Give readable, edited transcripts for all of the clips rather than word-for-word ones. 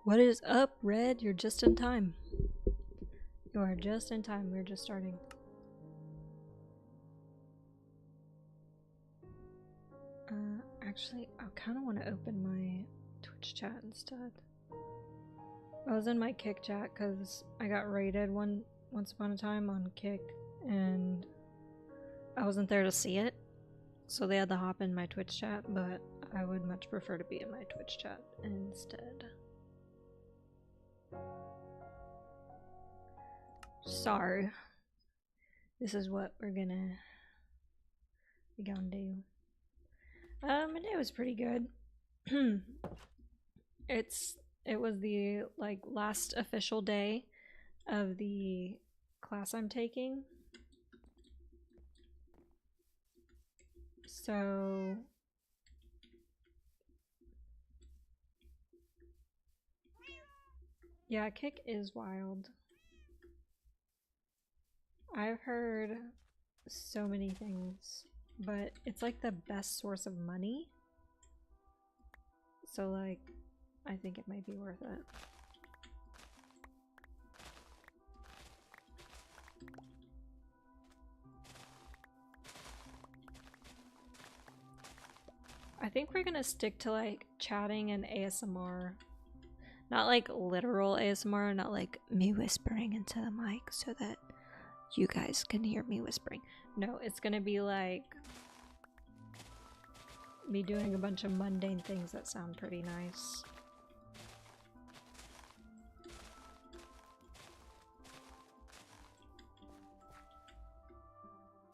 What is up, Red? You're just in time. You are just in time. We're just starting. Actually, I kind of want to open my Twitch chat instead. I was in my Kick chat because I got raided once upon a time on Kick, and I wasn't there to see it, so they had to hop in my Twitch chat, but I would much prefer to be in my Twitch chat instead. So, this is what we're gonna do. My day was pretty good. It was the last official day of the class I'm taking. So yeah, Kick is wild. I've heard so many things, but it's like the best source of money. So like, I think it might be worth it. I think we're gonna stick to like chatting and ASMR. Not like literal ASMR, not like me whispering into the mic so that you guys can hear me whispering. No, it's gonna be like me doing a bunch of mundane things that sound pretty nice.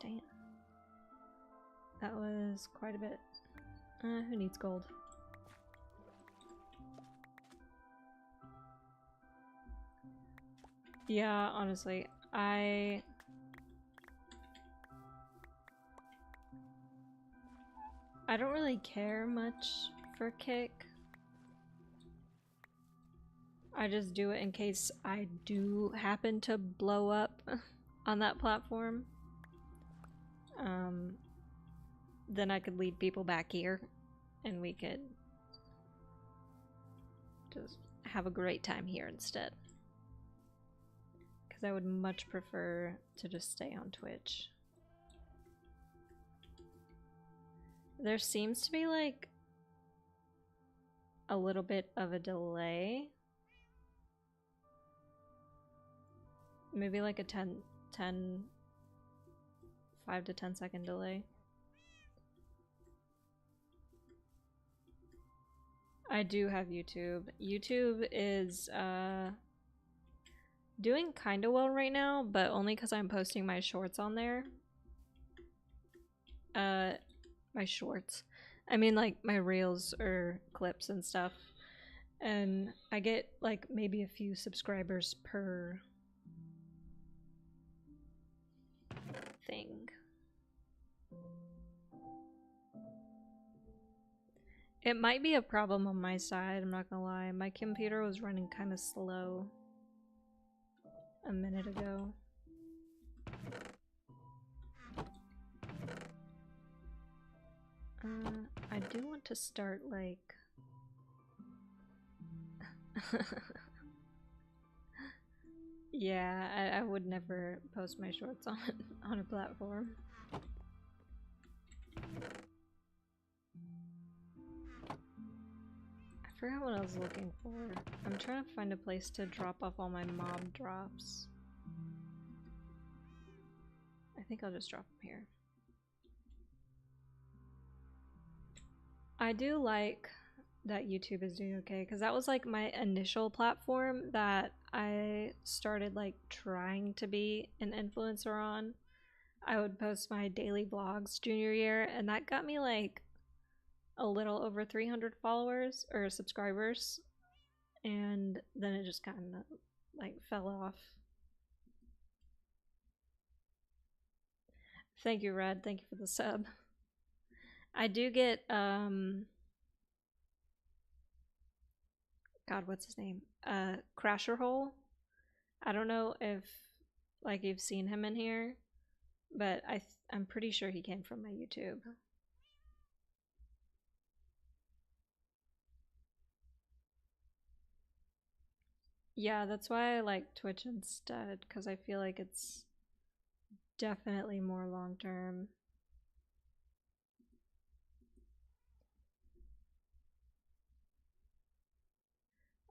Damn. That was quite a bit. Who needs gold? Yeah, honestly, I don't really care much for Kick. I just do it in case I do happen to blow up on that platform. Then I could lead people back here and we could just have a great time here instead. Because I would much prefer to just stay on Twitch. There seems to be like a little bit of a delay. Maybe like a 5 to 10 second delay. I do have YouTube. YouTube is doing kind of well right now, but only because I'm posting my shorts on there. My shorts. I mean like my reels or clips and stuff. And I get like maybe a few subscribers per thing. It might be a problem on my side, I'm not gonna lie. My computer was running kind of slow a minute ago. I do want to start like... yeah, I would never post my shorts on a platform. I forgot what I was looking for. I'm trying to find a place to drop off all my mob drops. I think I'll just drop them here. I do like that YouTube is doing okay, because that was like my initial platform that I started like trying to be an influencer on. I would post my daily vlogs junior year, and that got me like a little over 300 followers or subscribers, and then it just kind of like fell off. Thank you, Red. Thank you for the sub. I do get God, what's his name? Crasher Hole. I don't know if like you've seen him in here, but I'm pretty sure he came from my YouTube. Yeah, that's why I like Twitch instead, because I feel like it's definitely more long term.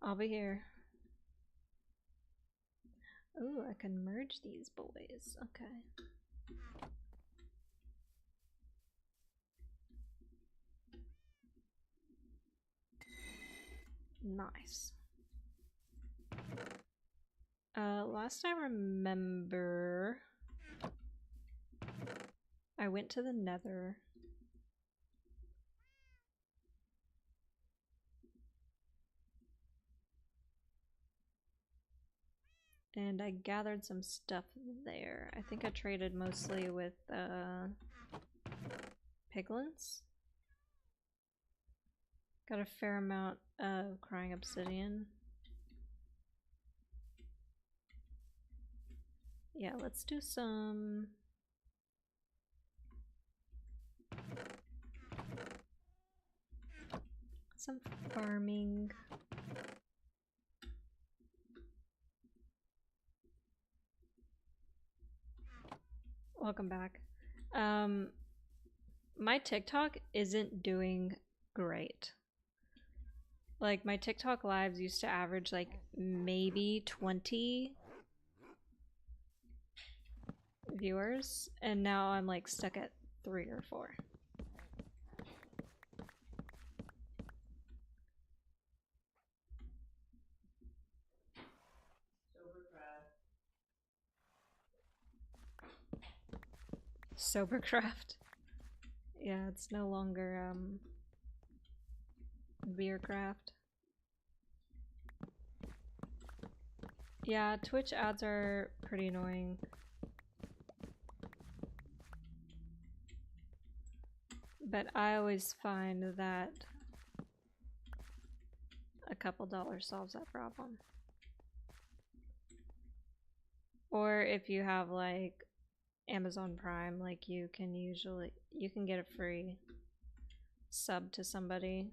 I'll be here. Ooh, I can merge these boys. Okay. Nice. Last I remember, I went to the Nether. And I gathered some stuff there. I think I traded mostly with piglins. Got a fair amount of crying obsidian. Yeah, let's do some farming. Welcome back. My TikTok isn't doing great. Like, my TikTok lives used to average like maybe 20 viewers, and now I'm like stuck at 3 or 4. Sobercraft. Yeah, it's no longer Beercraft. Yeah, Twitch ads are pretty annoying. But I always find that a couple dollars solves that problem. Or if you have like Amazon Prime, like you can get a free sub to somebody.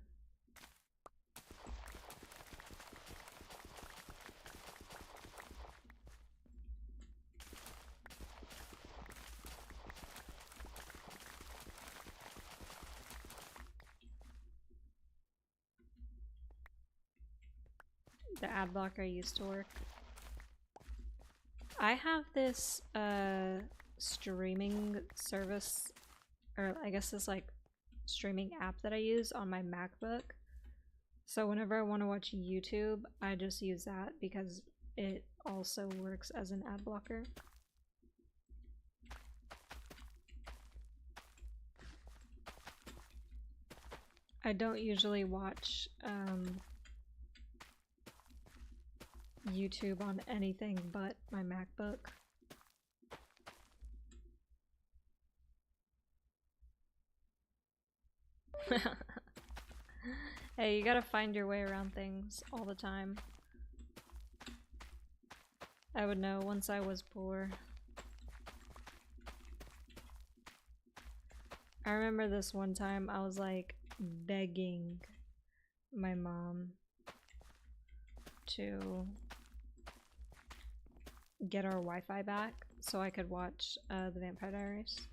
The ad blocker used to work. I have this streaming service, or I guess this like streaming app that I use on my MacBook. So whenever I want to watch YouTube, I just use that because it also works as an ad blocker. I don't usually watch YouTube on anything but my MacBook. Hey, you gotta find your way around things all the time. I would know once I was poor. I remember this one time I was like begging my mom to get our Wi-Fi back so I could watch the Vampire Diaries.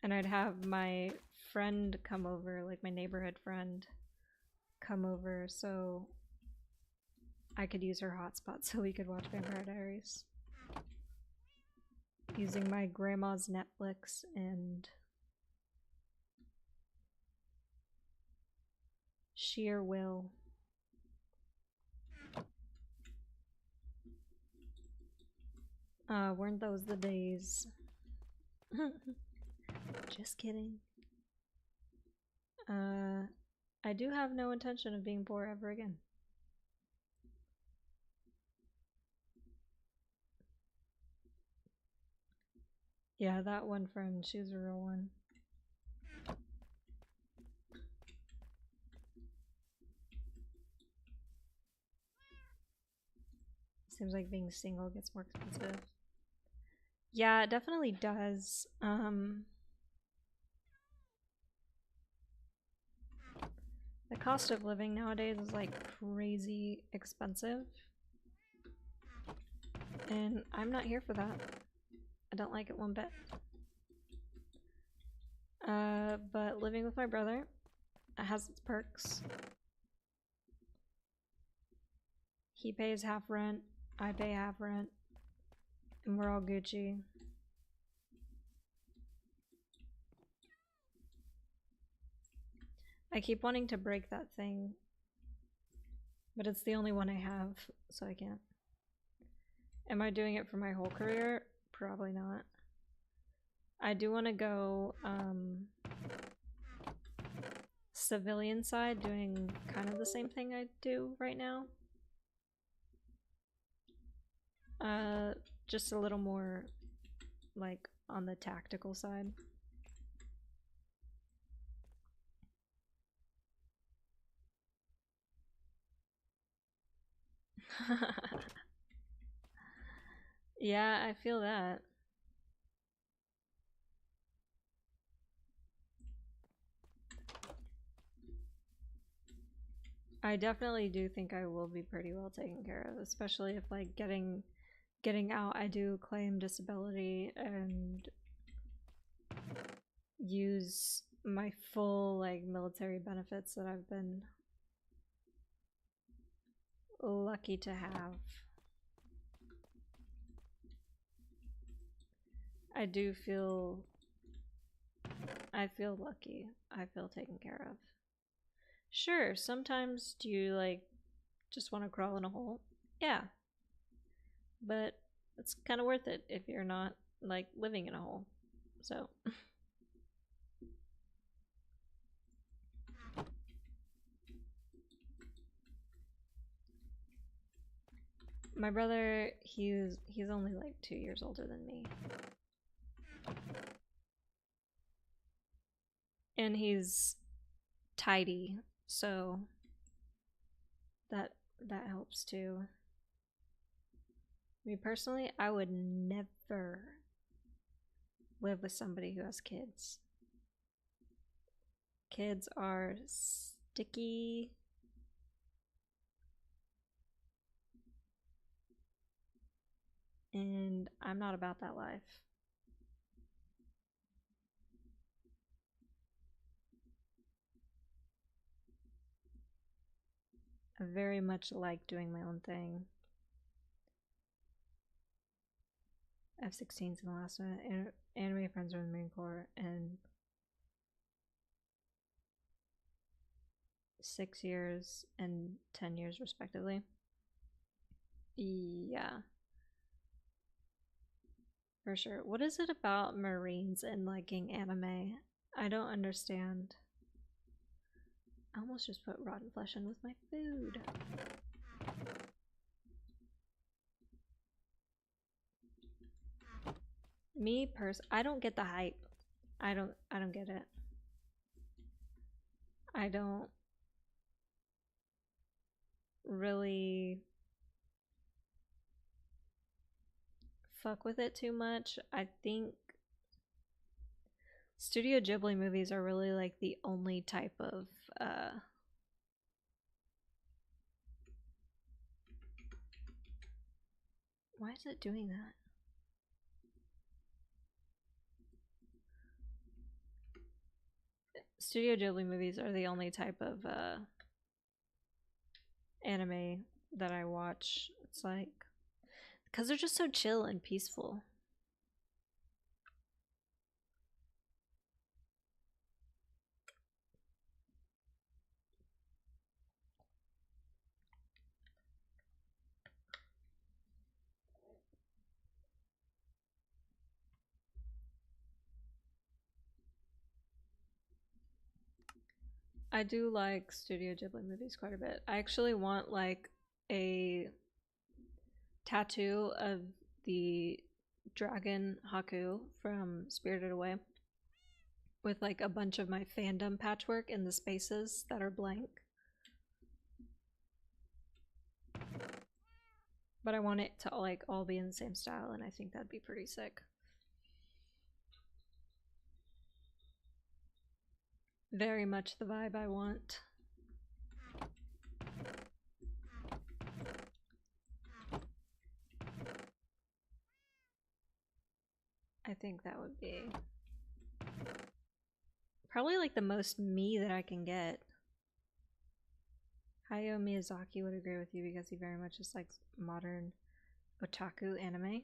And I'd have my friend come over, like my neighborhood friend, come over so I could use her hotspot so we could watch Vampire Diaries. Using my grandma's Netflix and sheer will. Weren't those the days? Just kidding. I do have no intention of being poor ever again. Yeah, that one friend, she was a real one. Seems like being single gets more expensive. Yeah, it definitely does. The cost of living nowadays is like crazy expensive. And I'm not here for that. I don't like it one bit. But living with my brother has its perks. He pays half rent, I pay half rent, and we're all Gucci. I keep wanting to break that thing, but it's the only one I have, so I can't. Am I doing it for my whole career? Probably not. I do want to go civilian side, doing kind of the same thing I do right now. Just a little more like on the tactical side. Yeah, I feel that. I definitely do think I will be pretty well taken care of, especially if like getting out I do claim disability and use my full like military benefits that I've been lucky to have. I do feel lucky. I feel taken care of. Sure, sometimes do you like just want to crawl in a hole? Yeah. But it's kind of worth it if you're not like living in a hole. So my brother, he's only like 2 years older than me. And he's tidy, so that helps too. Me personally, I would never live with somebody who has kids. Kids are sticky. And I'm not about that life. I very much like doing my own thing. I have 16s in the last one. Anime friends are in the Marine Corps, and 6 years and 10 years respectively. Yeah. For sure. What is it about Marines and liking anime? I don't understand. I almost just put rotten flesh in with my food. I don't get the hype. I don't get it. I don't really fuck with it too much. I think Studio Ghibli movies are really like the only type of why is it doing that? Studio Ghibli movies are the only type of anime that I watch. It's like because they're just so chill and peaceful. I do like Studio Ghibli movies quite a bit. I actually want like a tattoo of the dragon Haku from Spirited Away with like a bunch of my fandom patchwork in the spaces that are blank. But I want it to like all be in the same style, and I think that'd be pretty sick. Very much the vibe I want. I think that would be probably like the most me that I can get. Hayao Miyazaki would agree with you because he very much just likes modern otaku anime.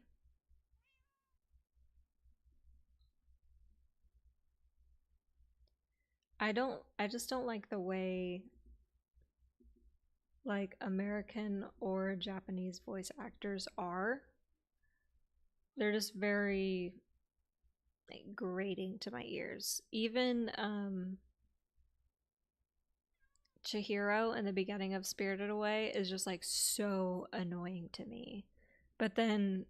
I just don't like the way like American or Japanese voice actors are. They're just very like, grating to my ears. Even Chihiro in the beginning of Spirited Away is just like so annoying to me. But then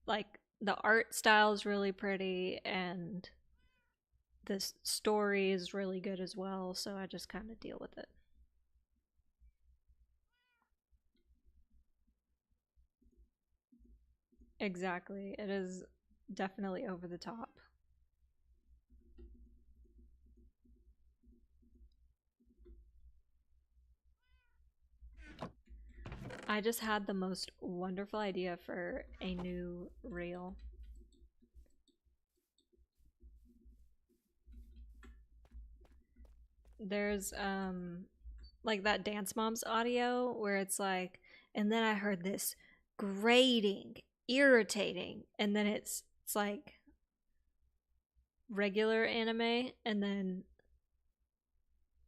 like the art style is really pretty and the story is really good as well, so I just kind of deal with it. Exactly. It is definitely over the top. I just had the most wonderful idea for a new reel. There's like that Dance Moms audio where it's like, and then I heard this grating, irritating, and then it's like regular anime, and then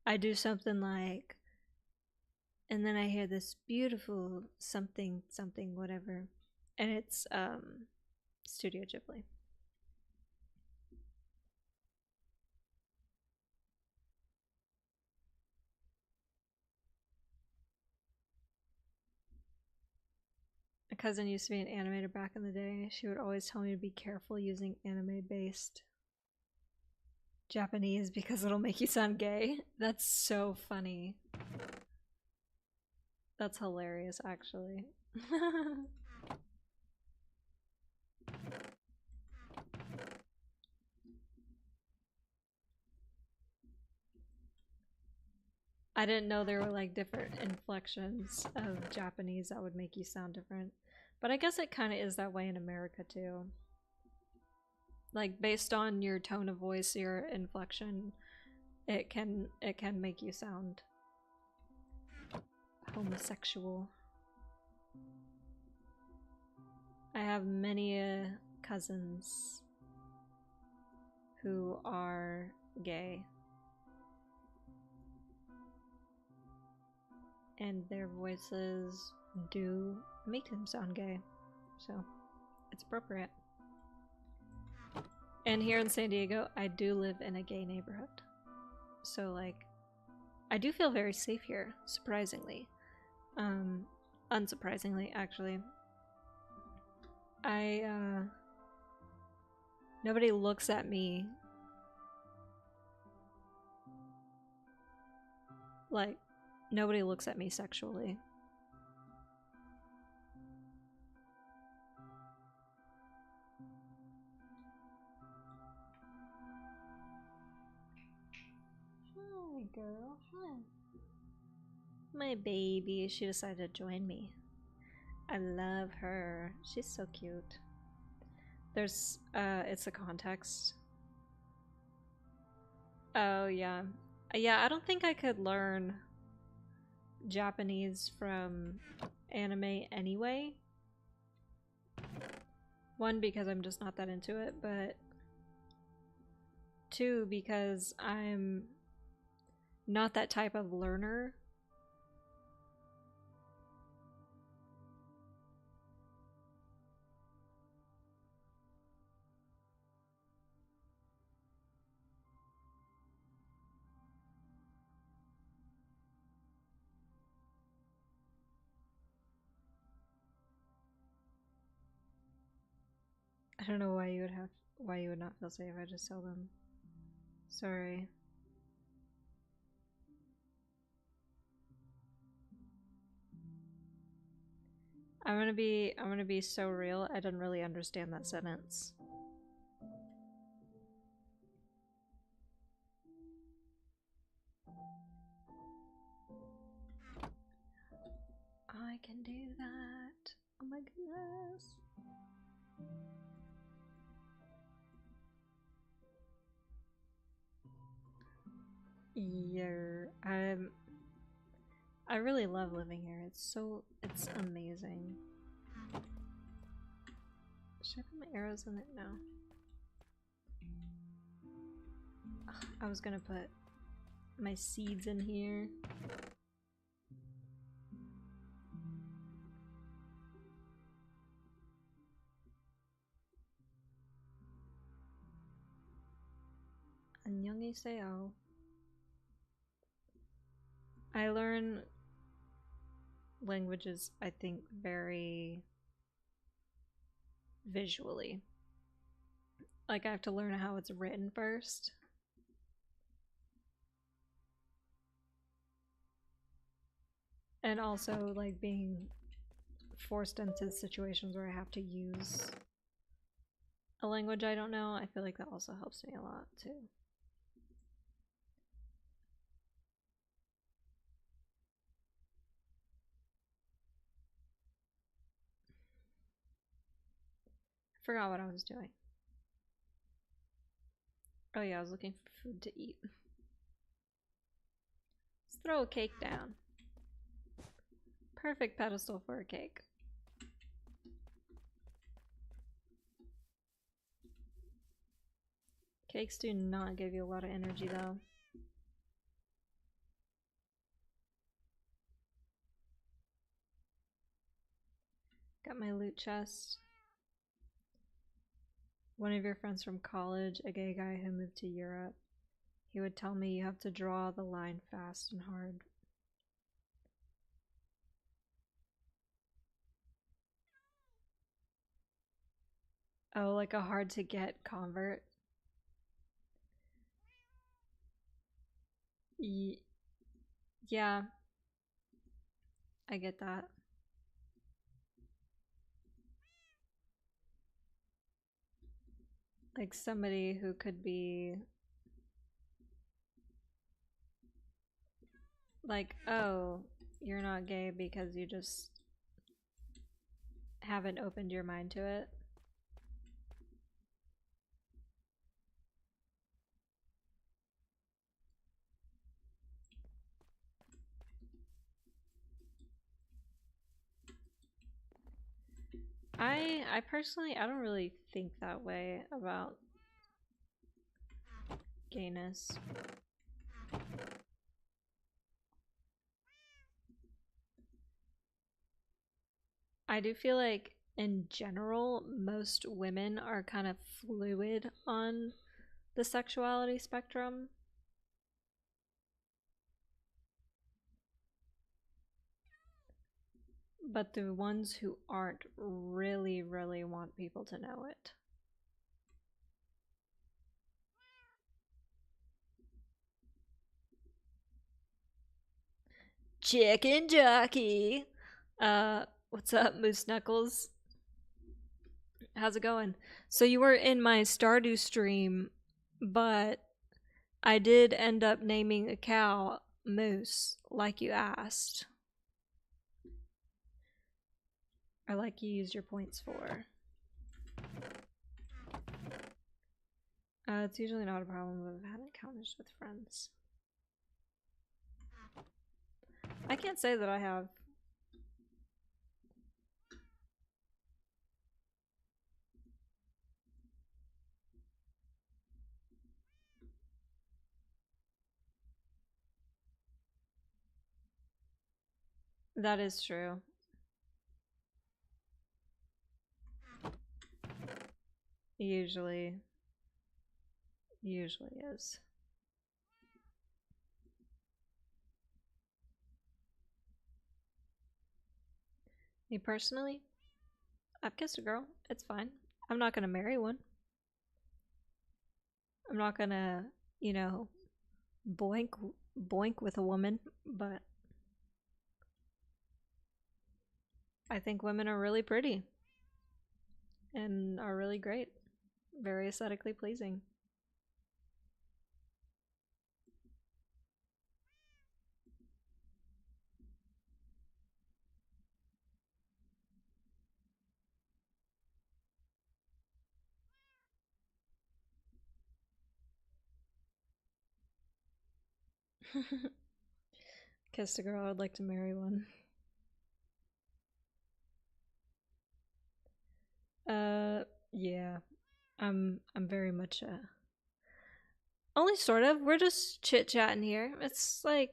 I do something like, and then I hear this beautiful something something whatever, and it's Studio Ghibli. My cousin used to be an animator back in the day. She would always tell me to be careful using anime based Japanese because it'll make you sound gay. That's so funny. That's hilarious, actually. I didn't know there were like different inflections of Japanese that would make you sound different. But I guess it kind of is that way in America too. Like based on your tone of voice, your inflection, it can make you sound homosexual. I have many cousins who are gay, and their voices do make them sound gay, so it's appropriate. And here in San Diego, I do live in a gay neighborhood, so like I do feel very safe here, surprisingly. Um, Unsurprisingly, actually. I nobody looks at me like nobody looks at me sexually. Hi, girl. Hi. My baby, she decided to join me. I love her. She's so cute. There's it's a context. Oh yeah. Yeah, I don't think I could learn Japanese from anime anyway. One, because I'm just not that into it, but two, because I'm not that type of learner. I don't know why you would not feel safe. I just tell them. Sorry. I'm gonna be so real. I didn't really understand that sentence. I can do that. Oh my goodness. Yeah, I really love living here. It's amazing. Should I put my arrows in it now? Ugh, I was gonna put my seeds in here. 안녕히세요. I learn languages, I think, very visually. Like, I have to learn how it's written first. And also, like, being forced into situations where I have to use a language I don't know, I feel like that also helps me a lot, too. I forgot what I was doing. Oh yeah, I was looking for food to eat. Let's throw a cake down. Perfect pedestal for a cake. Cakes do not give you a lot of energy though. Got my loot chest. One of your friends from college, a gay guy who moved to Europe, he would tell me you have to draw the line fast and hard. Oh, like a hard to get convert? Yeah, I get that. Like somebody who could be like, oh, you're not gay because you just haven't opened your mind to it. I personally I don't really think that way about gayness. I do feel like in general most women are kind of fluid on the sexuality spectrum. But the ones who aren't really, really want people to know it. Chicken jockey. What's up, Moose Knuckles? How's it going? So you were in my Stardew stream, but I did end up naming a cow Moose, like you asked. Or like you used your points for. It's usually not a problem if I've had encounters with friends. I can't say that I have. That is true. Usually is. Me personally, I've kissed a girl. It's fine. I'm not gonna marry one. I'm not gonna, you know, boink boink with a woman, but I think women are really pretty and are really great. Very aesthetically pleasing. Kissed a girl, I would like to marry one. Yeah. I'm very much only sort of. We're just chit-chatting here. It's like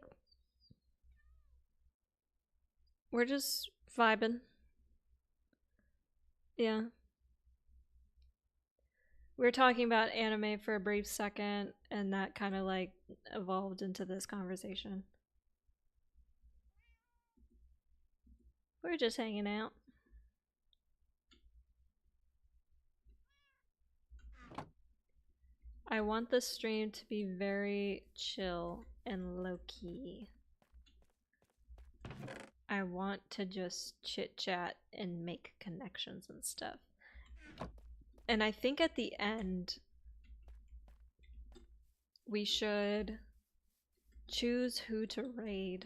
we're just vibing. Yeah. We were talking about anime for a brief second, and that kind of like evolved into this conversation. We're just hanging out. I want the stream to be very chill and low key. I want to just chit chat and make connections and stuff. And I think at the end, we should choose who to raid.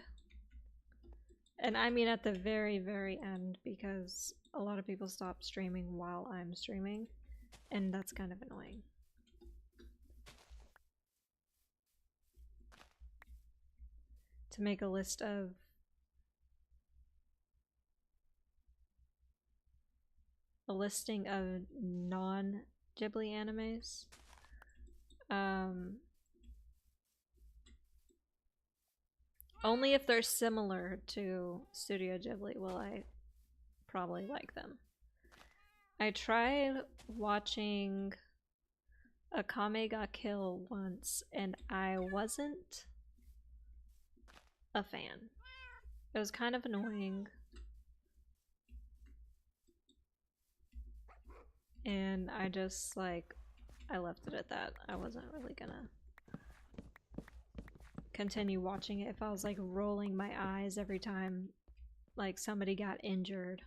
And I mean at the very, very end, because a lot of people stop streaming while I'm streaming, and that's kind of annoying. To make a list of a listing of non-Ghibli animes. Only if they're similar to Studio Ghibli will I probably like them. I tried watching Akame ga Kill once and I wasn't a fan. It was kind of annoying. And I just like I left it at that. I wasn't really gonna continue watching it if I was like rolling my eyes every time like somebody got injured.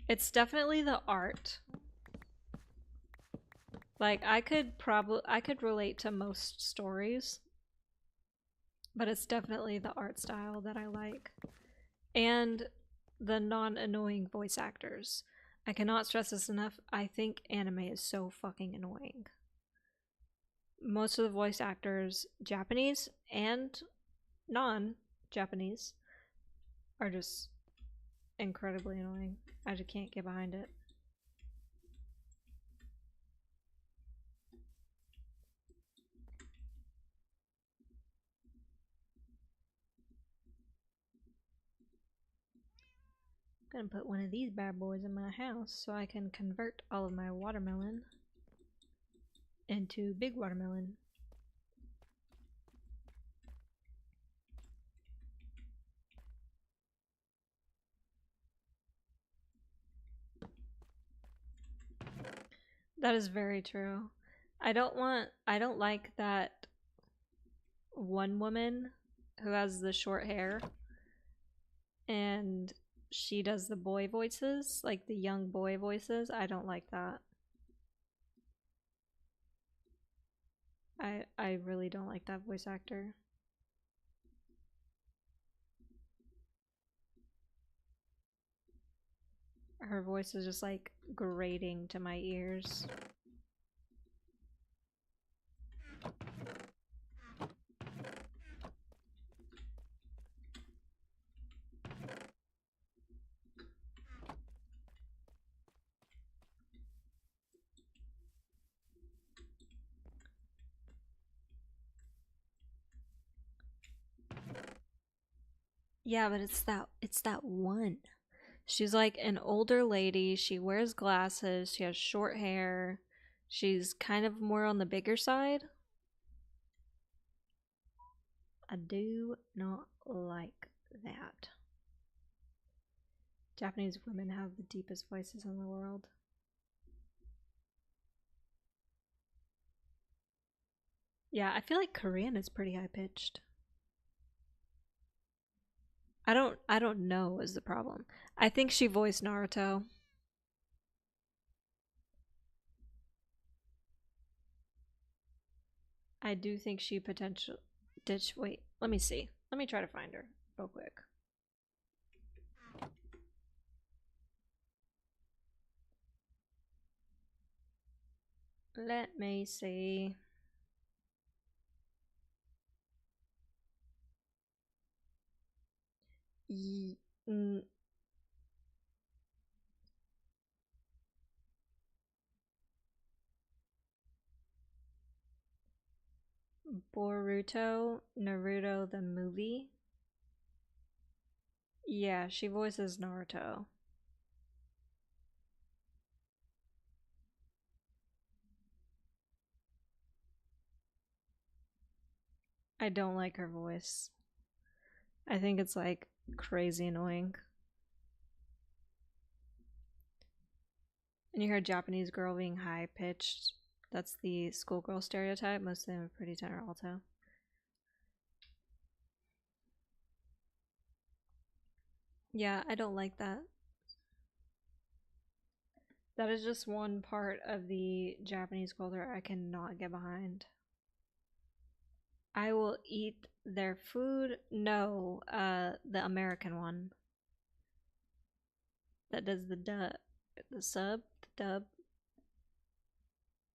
It's definitely the art. Like I could relate to most stories, but it's definitely the art style that I like. And the non-annoying voice actors. I cannot stress this enough. I think anime is so fucking annoying. Most of the voice actors, Japanese and non-Japanese, are just incredibly annoying. I just can't get behind it. I'm gonna put one of these bad boys in my house so I can convert all of my watermelon into big watermelon. That is very true. I don't like that one woman who has the short hair and she does the boy voices, like the young boy voices. I don't like that. I really don't like that voice actor. Her voice is just like grating to my ears. Yeah, but it's that one. She's like an older lady. She wears glasses. She has short hair. She's kind of more on the bigger side. I do not like that. Japanese women have the deepest voices in the world. Yeah, I feel like Korean is pretty high pitched. I don't know is the problem. I think she voiced Naruto. I do think she potential did she, wait, let me see. Let me try to find her real quick. Let me see. Ye- mm, Boruto, Naruto the movie. Yeah, she voices Naruto. I don't like her voice. I think it's like crazy annoying. And you hear a Japanese girl being high pitched. That's the schoolgirl stereotype. Most of them are pretty tenor alto. Yeah, I don't like that. That is just one part of the Japanese culture I cannot get behind. I will eat their food. No, the American one that does the sub, the dub,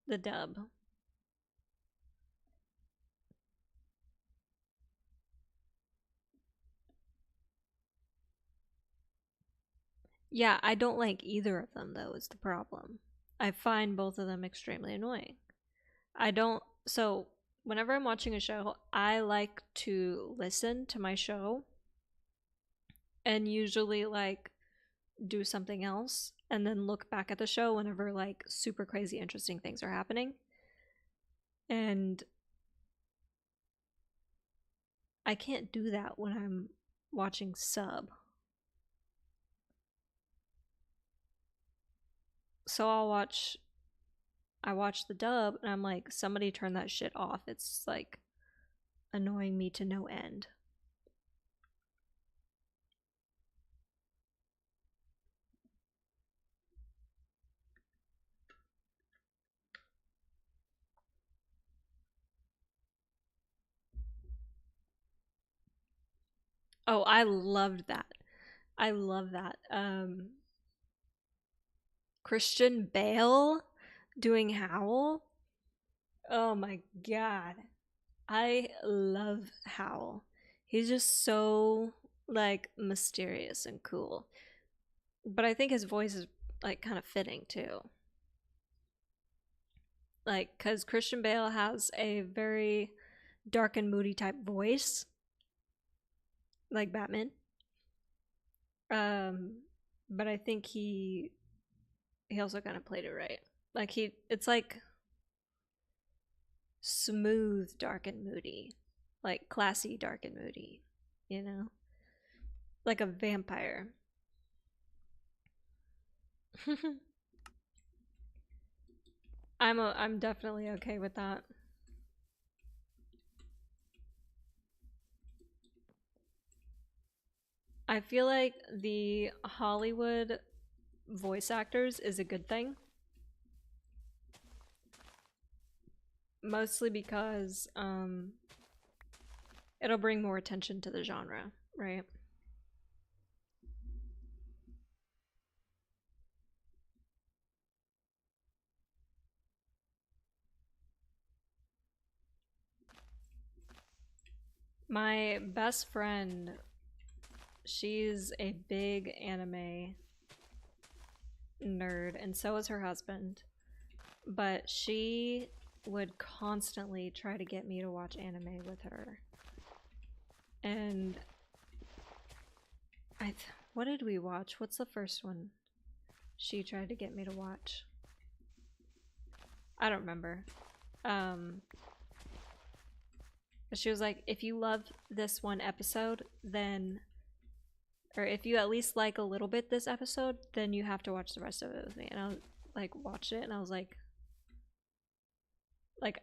the dub. Yeah, I don't like either of them though, is the problem. I find both of them extremely annoying. I don't, so whenever I'm watching a show, I like to listen to my show and usually like do something else and then look back at the show whenever like super crazy interesting things are happening. And I can't do that when I'm watching sub. So I watch the dub and I'm like, somebody turn that shit off. It's like annoying me to no end. Oh, I loved that. I love that. Christian Bale doing Howl. Oh my god. I love Howl. He's just so like mysterious and cool. But I think his voice is like kind of fitting too. Like cuz Christian Bale has a very dark and moody type voice like Batman. Um but I think he also kind of played it right. Like it's like smooth, dark and moody, like classy, dark and moody, you know, like a vampire. I'm definitely okay with that. I feel like the Hollywood voice actors is a good thing, mostly because it'll bring more attention to the genre, right? My best friend, she's a big anime nerd, and so is her husband. But she would constantly try to get me to watch anime with her. And what did we watch? What's the first one she tried to get me to watch? I don't remember. Um, but she was like, if you love this one episode, then, or if you at least like a little bit this episode, then you have to watch the rest of it with me. And I like watched it, and I was like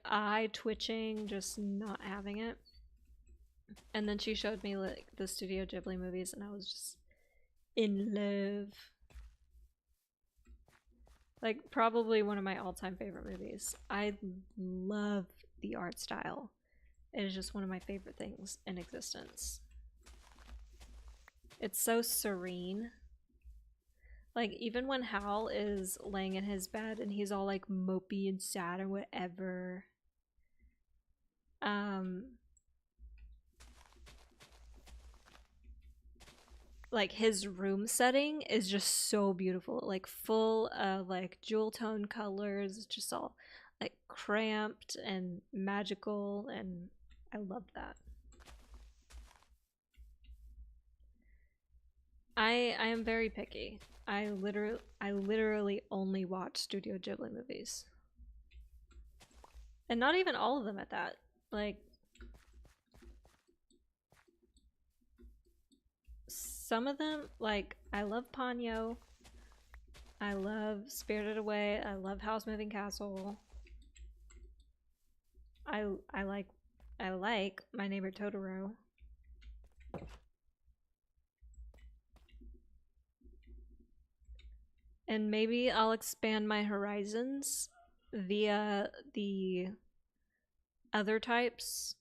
eye twitching, just not having it. And then she showed me like the Studio Ghibli movies, and I was just in love. Like probably one of my all-time favorite movies. I love the art style. It is just one of my favorite things in existence. It's so serene. Like, even when Hal is laying in his bed and he's all like mopey and sad or whatever, um, like his room setting is just so beautiful, like full of like jewel tone colors, just all like cramped and magical, and I love that. I am very picky. I literally only watch Studio Ghibli movies. And not even all of them at that. Like some of them, like I love Ponyo, I love Spirited Away, I love House Moving Castle. I I like I like My Neighbor Totoro. And maybe I'll expand my horizons via the other types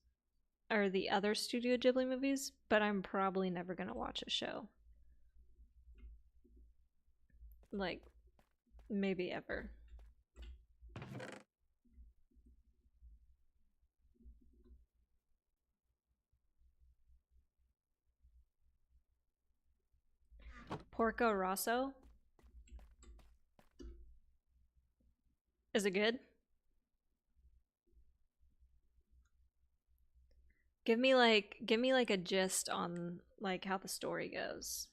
or the other Studio Ghibli movies, but I'm probably never gonna watch a show. Like, maybe ever. Porco Rosso? Is it good? Give me like a gist on like how the story goes.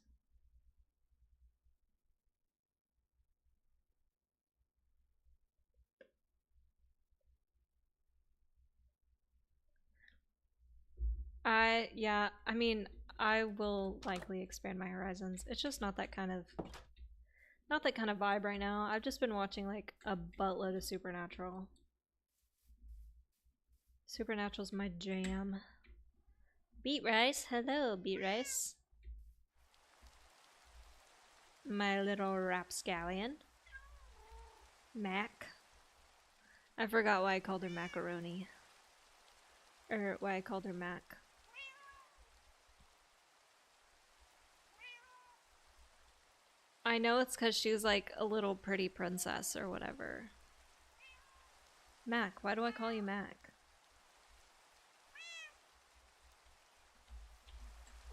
I mean, I will likely expand my horizons. It's just not that kind of vibe right now. I've just been watching like a buttload of Supernatural. Supernatural's my jam. Beat Rice, hello, Beat Rice. My little rapscallion. Mac. I forgot why I called her macaroni. Or why I called her Mac. I know it's because she's like a little pretty princess or whatever. Mac, why do I call you Mac?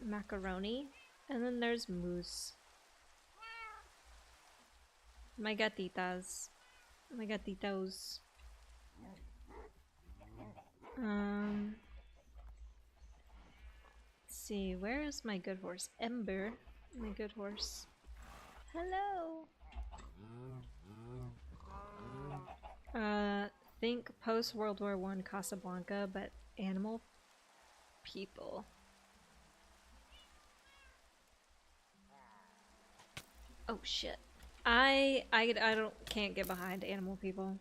Macaroni. And then there's Moose. My gatitas. My gatitos. Let's see, where is my good horse? Ember. My good horse. Hello. Think post World War I Casablanca, but animal people. Oh shit. I don't can't get behind animal people.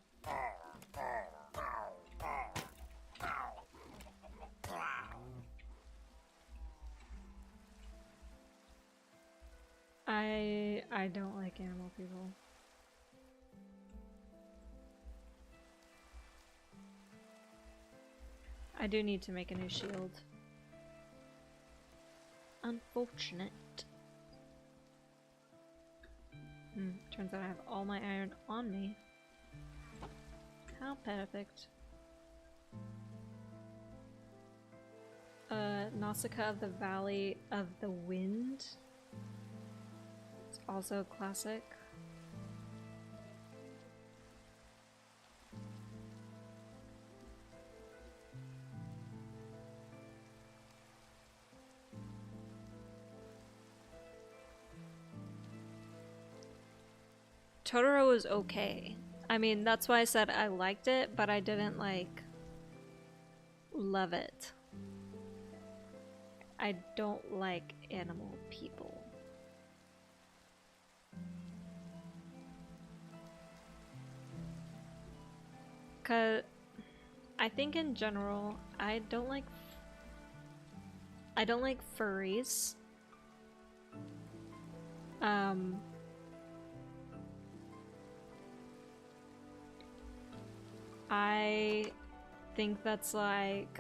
I don't like animal people. I do need to make a new shield. Unfortunate. Turns out I have all my iron on me. How perfect. Nausicaa of the Valley of the Wind. It's also classic. Totoro was okay. I mean, that's why I said I liked it, but I didn't like love it. I don't like animal people. Cause I think in general, I don't like furries. I think that's like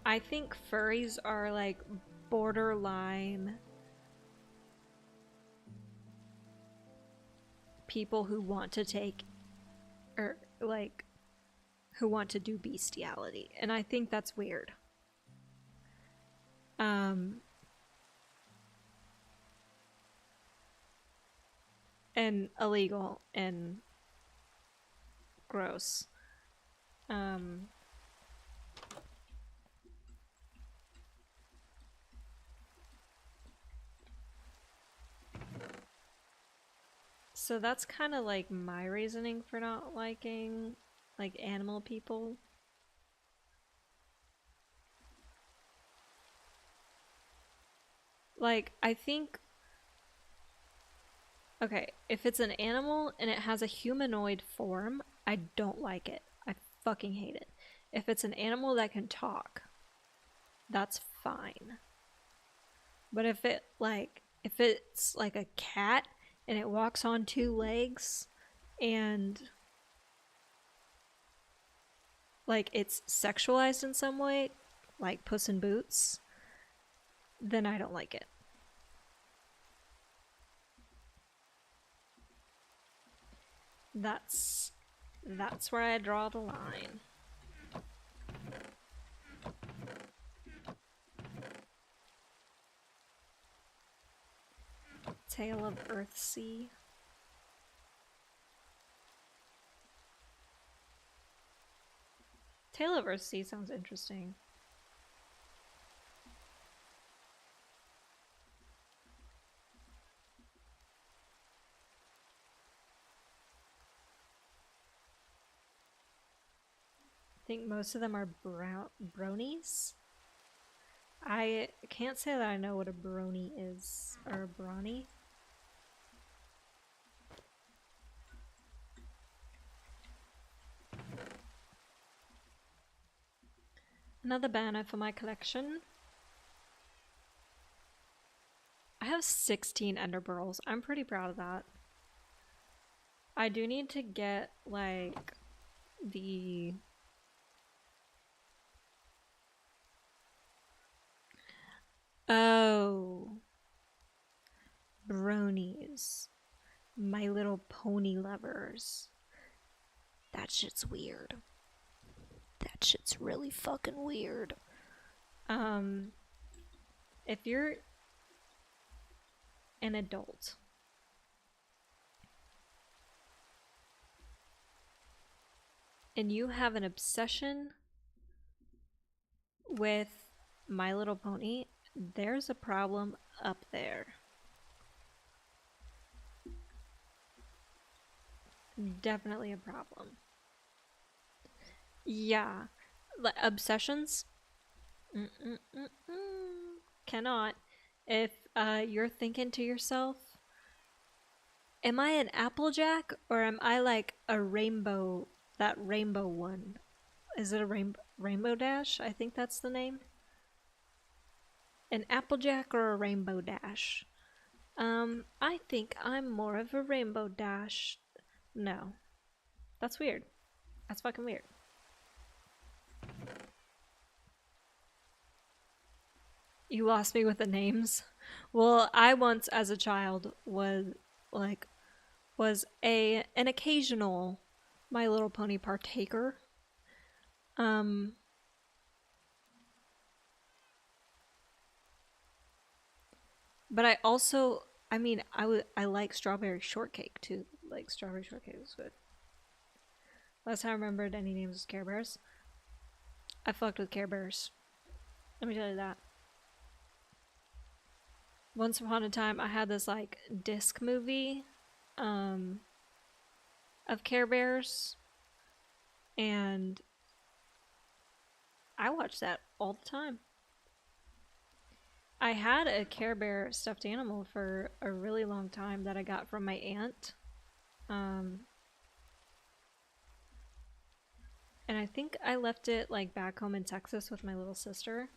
I think furries are like borderline people who want to take, or like who want to do bestiality, and I think that's weird. Um, and illegal and gross. Um, so that's kind of like my reasoning for not liking like animal people. Like, I think, okay, if it's an animal and it has a humanoid form, I don't like it. I fucking hate it. If it's an animal that can talk, that's fine. But if it's like a cat and it walks on two legs and like it's sexualized in some way, like Puss in Boots, then I don't like it. That's that's where I draw the line. Tale of Earthsea. Tale of Earthsea sounds interesting. I think most of them are bronies. I can't say that I know what a brony is, or a brawny. Another banner for my collection. I have 16 ender pearls. I'm pretty proud of that. I do need to get like the oh, bronies. My Little Pony lovers. That shit's weird. That shit's really fucking weird. Um, if you're an adult and you have an obsession with My Little Pony, there's a problem up there. Definitely a problem. Yeah. Obsessions? Cannot. If you're thinking to yourself, am I an Applejack or am I like a rainbow? That rainbow one. Is it a Rainbow Dash? I think that's the name. An Applejack or a Rainbow Dash? I think I'm more of a Rainbow Dash. No. That's weird. That's fucking weird. You lost me with the names. Well, I once as a child was an occasional My Little Pony partaker. But I also, I mean, I like strawberry shortcake too. Like strawberry shortcake was good. Last time I remembered any names was Care Bears. I fucked with Care Bears. Let me tell you that. Once upon a time, I had this like disc movie, of Care Bears, and I watched that all the time. I had a Care Bear stuffed animal for a really long time that I got from my aunt. And I think I left it like back home in Texas with my little sister.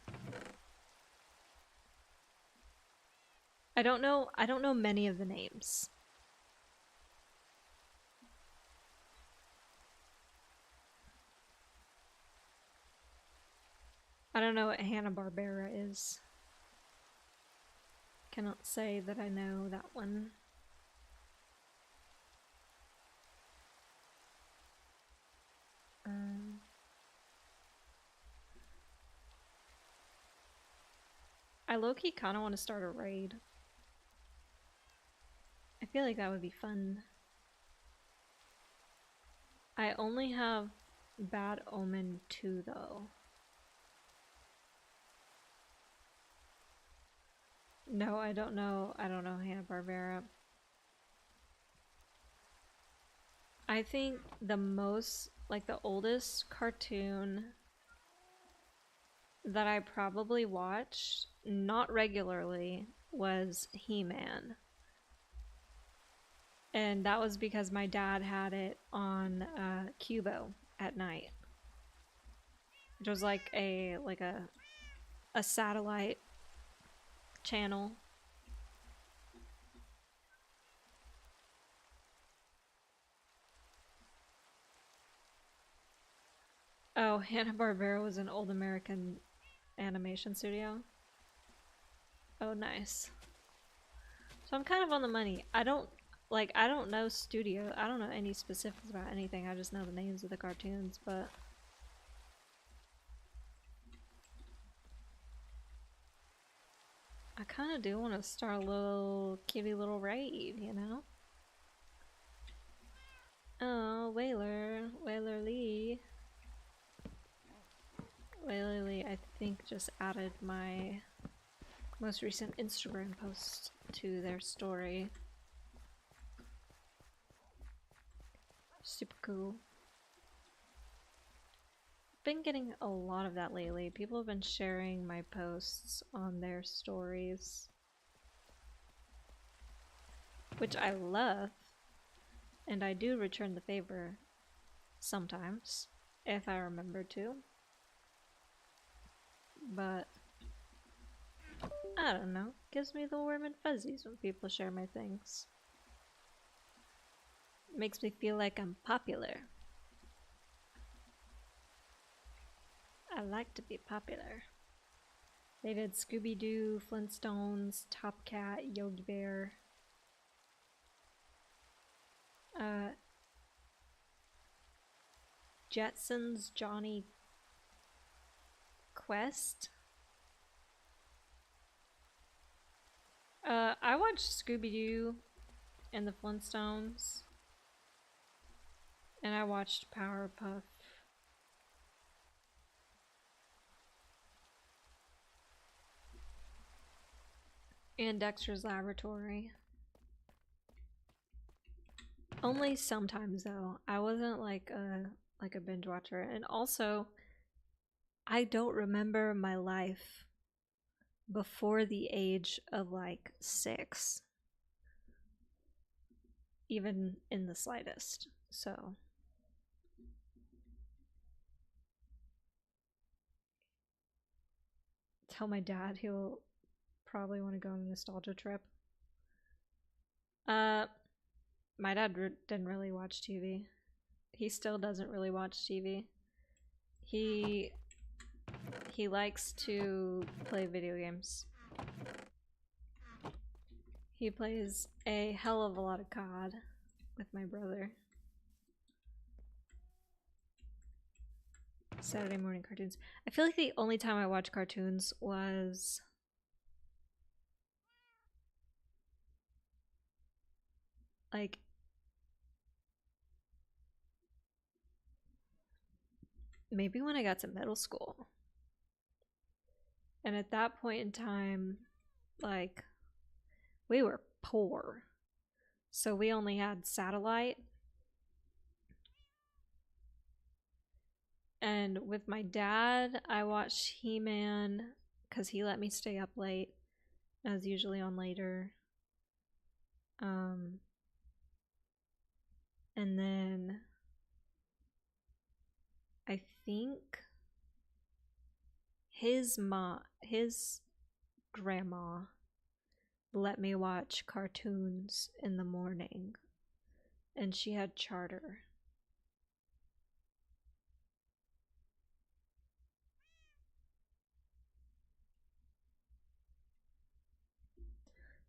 I don't know many of the names. I don't know what Hanna-Barbera is. Cannot say that I know that one. I low-key kind of want to start a raid. I feel like that would be fun. I only have Bad Omen 2 though. No, I don't know. I don't know Hanna-Barbera. I think the most, like the oldest cartoon that I probably watched, not regularly, was He-Man. And that was because my dad had it on Cubo at night. It was like a satellite channel. Oh, Hanna-Barbera was an old American animation studio. Oh, nice. So I'm kind of on the money. I don't know studio. I don't know any specifics about anything. I just know the names of the cartoons, but I kind of do want to start a little kitty little raid, you know? Oh, Whaler Lee. Whaler Lee, I think, just added my most recent Instagram post to their story. Super cool. Been getting a lot of that lately. People have been sharing my posts on their stories, which I love, and I do return the favor sometimes if I remember to. But I don't know, gives me the warm and fuzzies when people share my things. Makes me feel like I'm popular. I like to be popular. They did Scooby-Doo, Flintstones, Top Cat, Yogi Bear. Jetsons, Johnny Quest. I watched Scooby-Doo and the Flintstones. And I watched Powerpuff. And Dexter's Laboratory. Only sometimes though. I wasn't like a binge watcher. And also, I don't remember my life before the age of like 6. Even in the slightest. So tell my dad, he'll probably want to go on a nostalgia trip. My dad didn't really watch TV. He still doesn't really watch TV. He likes to play video games. He plays a hell of a lot of COD with my brother. Saturday morning cartoons. I feel like the only time I watched cartoons was like maybe when I got to middle school. And at that point in time, like, we were poor. So we only had satellite. And with my dad, I watched He-Man because he let me stay up late. I was usually on later. And then I think his grandma let me watch cartoons in the morning, and she had Charter.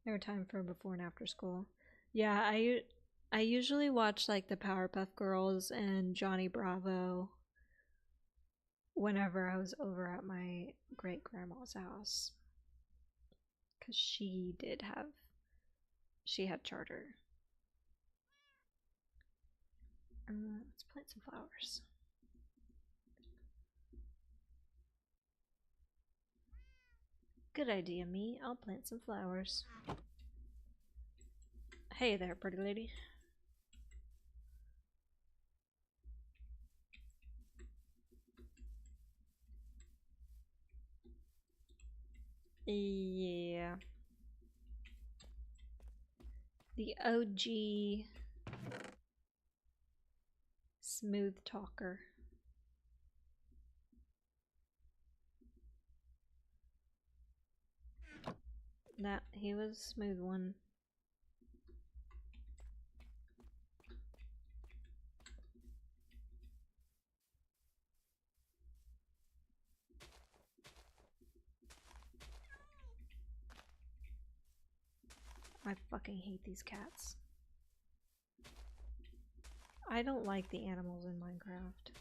Airtime for before and after school. Yeah, I usually watch like the Powerpuff Girls and Johnny Bravo whenever I was over at my great grandma's house, because she had charter. Let's plant some flowers. Good idea, me. I'll plant some flowers. Hey there, pretty lady. Yeah. The OG smooth talker. That he was a smooth one. I fucking hate these cats. I don't like the animals in Minecraft.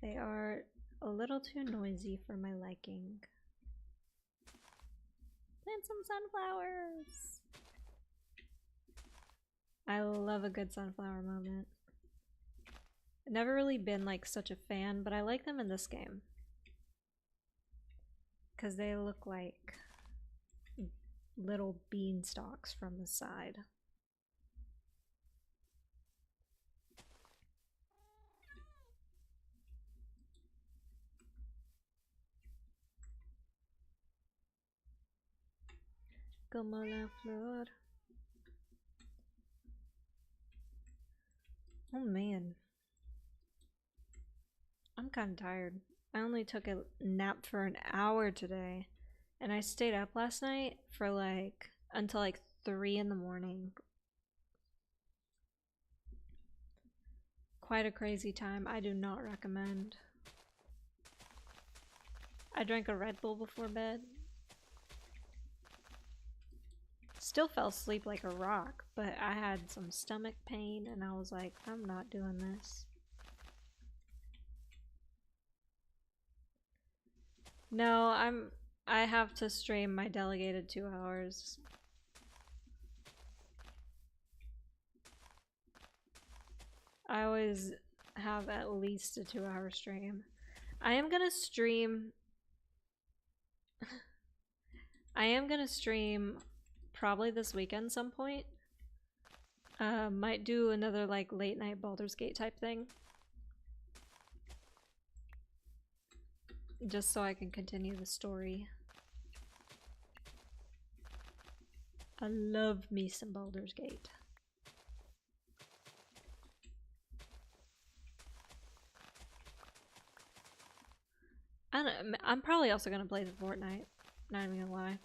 They are a little too noisy for my liking. Plant some sunflowers! I love a good sunflower moment. I've never really been like such a fan, but I like them in this game. Because they look like little beanstalks from the side. Como la flor. Oh man. I'm kind of tired. I only took a nap for an hour today. And I stayed up last night for like until like 3 in the morning. Quite a crazy time. I do not recommend. I drank a Red Bull before bed. Still fell asleep like a rock, but I had some stomach pain and I was like, I'm not doing this. No, I have to stream my delegated 2 hours. I always have at least a 2-hour stream. I am gonna stream I am gonna stream probably this weekend some point. Might do another like late night Baldur's Gate type thing. Just so I can continue the story. I love me some Baldur's Gate. I'm probably also gonna play the Fortnite. Not even gonna lie.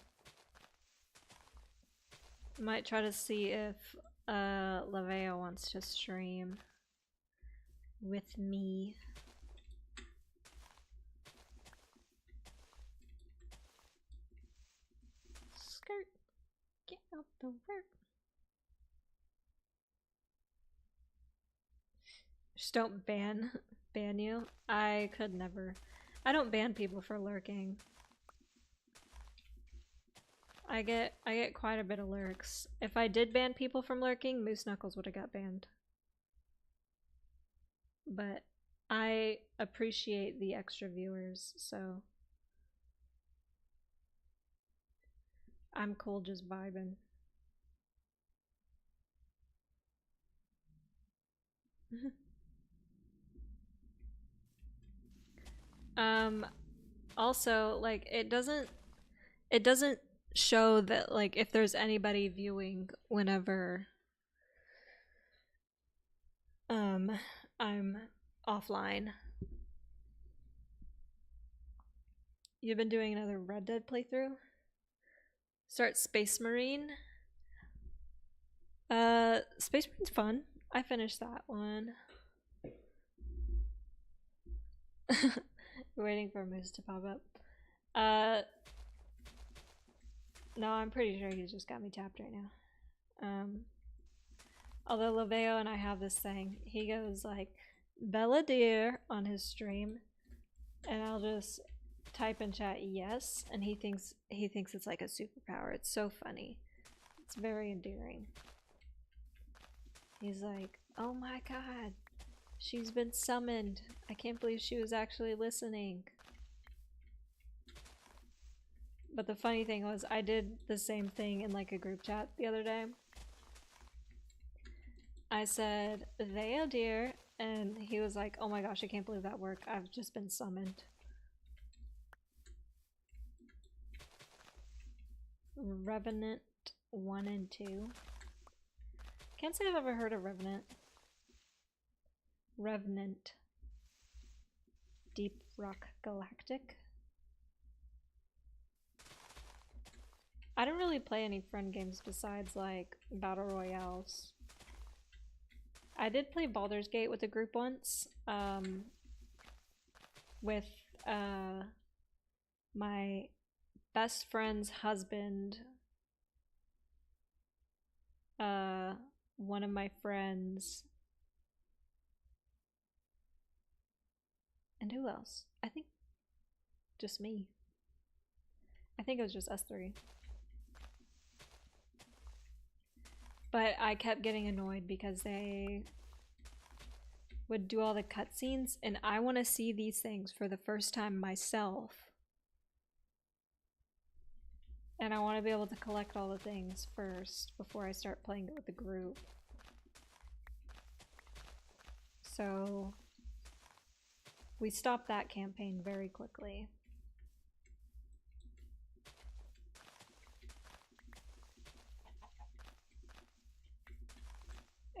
Might try to see if Laveo wants to stream with me. Skirt, get out the work. Just don't ban you. I could never. I don't ban people for lurking. I get quite a bit of lurks. If I did ban people from lurking, Moose Knuckles would have got banned. But I appreciate the extra viewers, so I'm cool just vibing. Also, like it doesn't show that like if there's anybody viewing whenever I'm offline. You've been doing another Red Dead playthrough? Start Space Marine. Space Marine's fun. I finished that one. Waiting for Moose to pop up. No, I'm pretty sure he's just got me tapped right now. Although Laveo and I have this thing. He goes like, Bella dear on his stream. And I'll just type in chat yes, and he thinks it's like a superpower. It's so funny. It's very endearing. He's like, oh my god, she's been summoned. I can't believe she was actually listening. But the funny thing was, I did the same thing in like a group chat the other day. I said, Veo dear, and he was like, oh my gosh, I can't believe that worked. I've just been summoned. Revenant 1 and 2. Can't say I've ever heard of Revenant. Revenant. Deep Rock Galactic. I don't really play any friend games besides like battle royales. I did play Baldur's Gate with a group once, with my best friend's husband, one of my friends, and who else? I think just me. I think it was just us three. But I kept getting annoyed because they would do all the cutscenes, and I want to see these things for the first time myself. And I want to be able to collect all the things first before I start playing it with the group. So we stopped that campaign very quickly.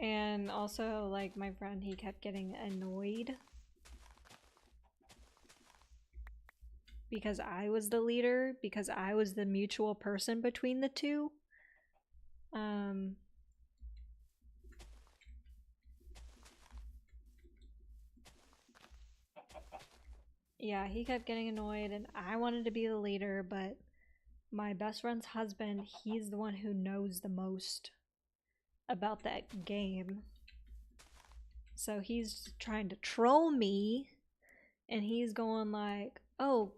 And also, like, my friend, he kept getting annoyed because I was the leader, because I was the mutual person between the two. Yeah, he kept getting annoyed, and I wanted to be the leader, but my best friend's husband, he's the one who knows the most about that game. So he's trying to troll me, and he's going like, oh,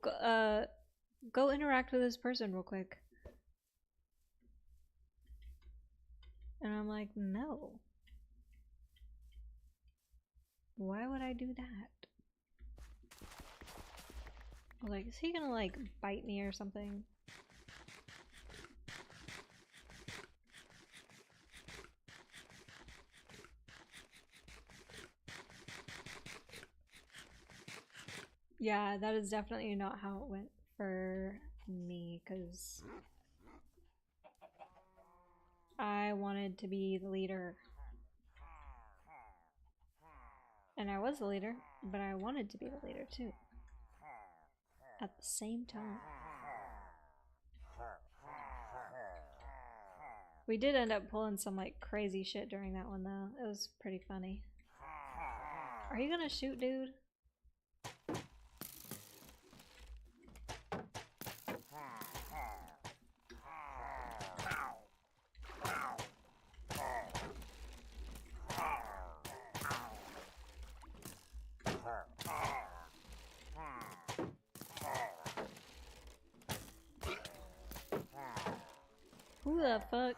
go interact with this person real quick. And I'm like, no. Why would I do that? Like, is he gonna like bite me or something? Yeah, that is definitely not how it went for me, because I wanted to be the leader. And I was the leader, but I wanted to be the leader too. At the same time. We did end up pulling some like crazy shit during that one though. It was pretty funny. Are you gonna shoot, dude? Who the fuck?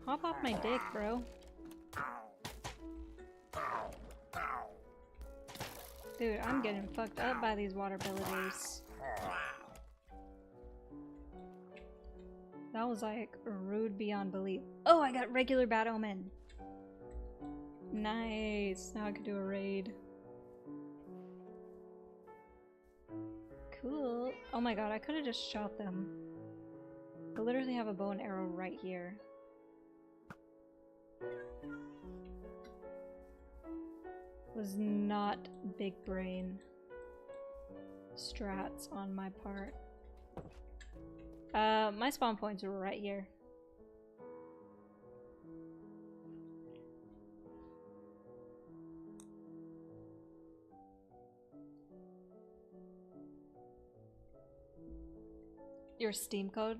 Hop off my dick, bro. Dude, I'm getting fucked up by these water villagers. That was like rude beyond belief. Oh, I got regular Bad Omen. Nice. Now I could do a raid. Cool. Oh my god, I could have just shot them. I literally have a bow and arrow right here. Was not big brain strats on my part. My spawn points were right here. Your Steam code?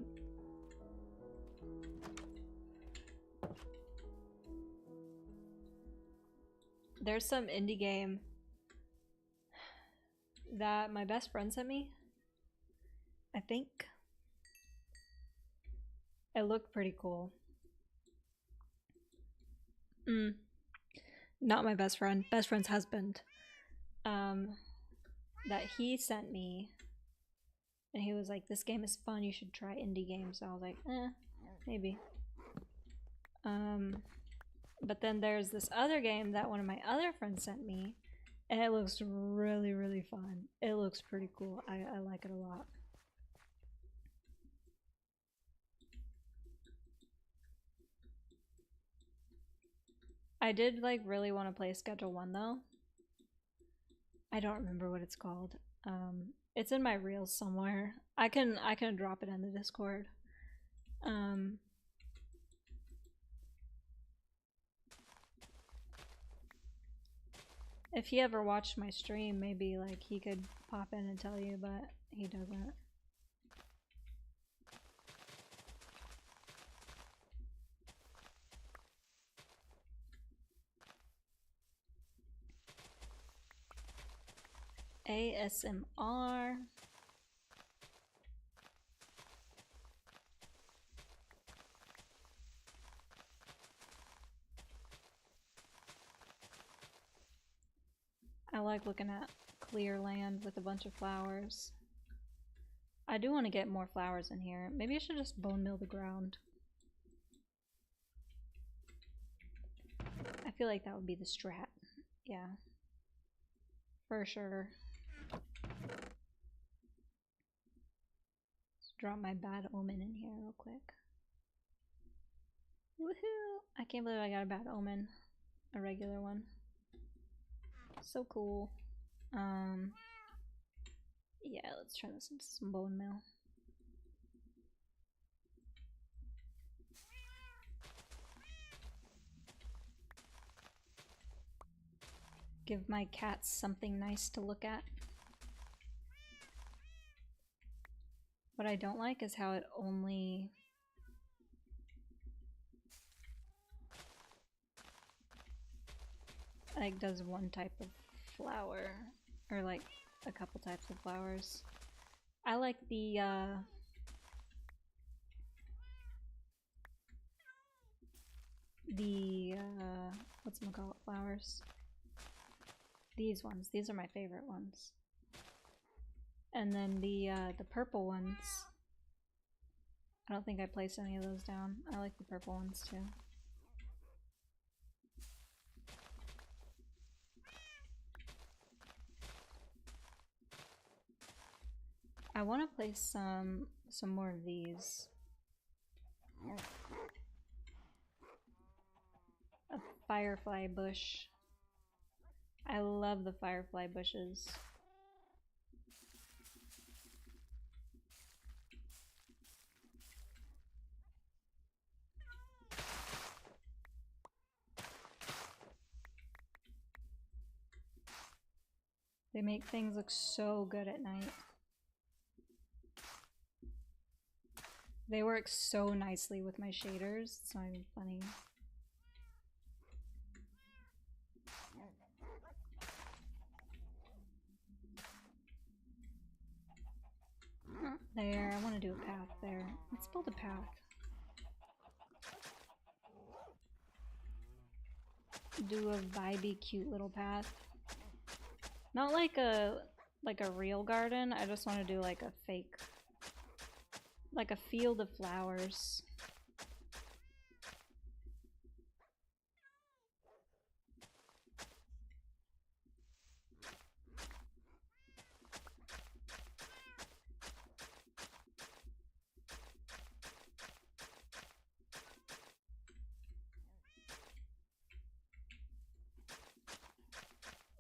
There's some indie game that my best friend sent me, I think. It looked pretty cool. Not my best friend, best friend's husband. That he sent me, and he was like, this game is fun, you should try indie games. So I was like, maybe. But then there's this other game that one of my other friends sent me, and it looks really, really fun. It looks pretty cool. I like it a lot. I did like really want to play Schedule 1 though. I don't remember what it's called. It's in my reels somewhere. I can drop it in the Discord. If he ever watched my stream, maybe like he could pop in and tell you, but he doesn't. ASMR. I like looking at clear land with a bunch of flowers. I do want to get more flowers in here. Maybe I should just bone meal the ground. I feel like that would be the strat. Yeah. For sure. Let's drop my bad omen in here real quick. Woohoo! I can't believe I got a bad omen. A regular one. So cool. Yeah, let's turn this into some bone meal. Give my cats something nice to look at. What I don't like is how it only like does one type of flower, or like a couple types of flowers. I like the whatchamacallit flowers. These ones. These are my favorite ones. And then the purple ones. I don't think I placed any of those down. I like the purple ones too. I want to place some more of these. A firefly bush. I love the firefly bushes. They make things look so good at night. They work so nicely with my shaders, it's not even funny. There, I want to do a path there. Let's build a path. Do a vibey, cute little path. Not like a real garden. I just want to do like a fake, like a field of flowers.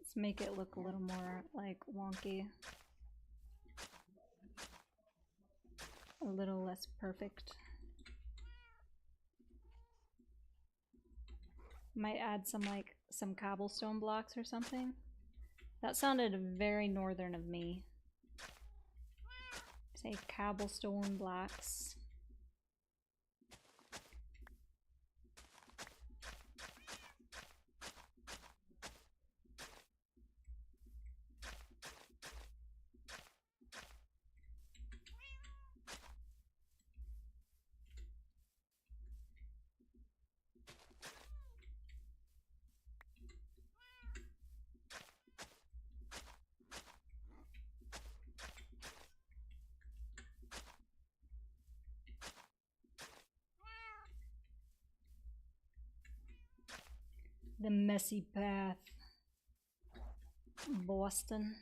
Let's make it look a little more like wonky. A little less perfect. Might add some cobblestone blocks or something. That sounded very northern of me. Say cobblestone blocks. The messy path. Boston.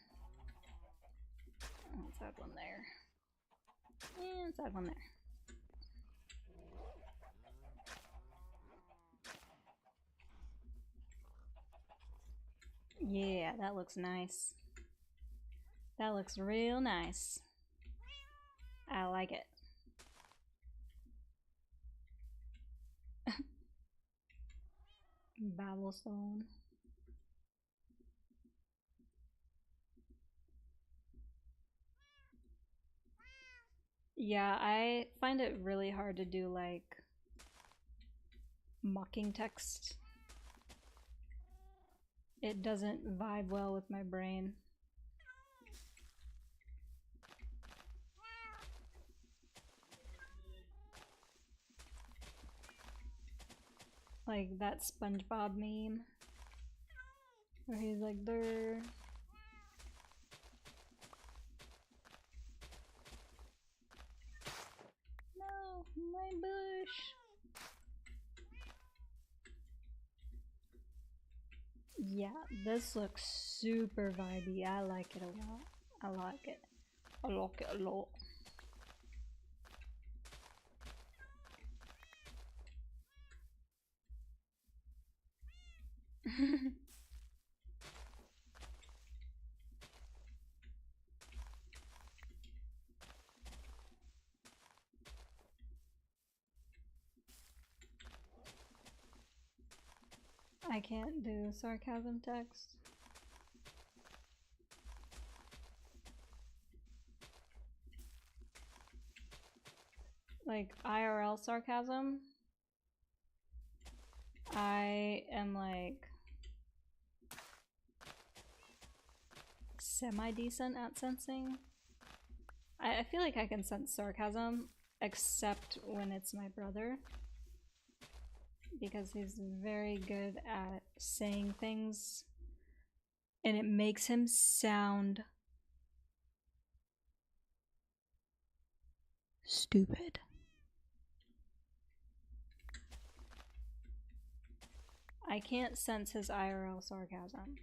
Oh, let's add one there. And let's add one there. Yeah, that looks nice. That looks real nice. I like it. Babblestone. Yeah, I find it really hard to do like mocking text. It doesn't vibe well with my brain. Like that SpongeBob meme where he's like, "There." No, my bush. Yeah, this looks super vibey. I like it a lot. I like it. I like it a lot. I can't do sarcasm text. Like IRL sarcasm, I am like semi-decent at sensing. I feel like I can sense sarcasm, except when it's my brother, because he's very good at saying things and it makes him sound stupid. I can't sense his IRL sarcasm.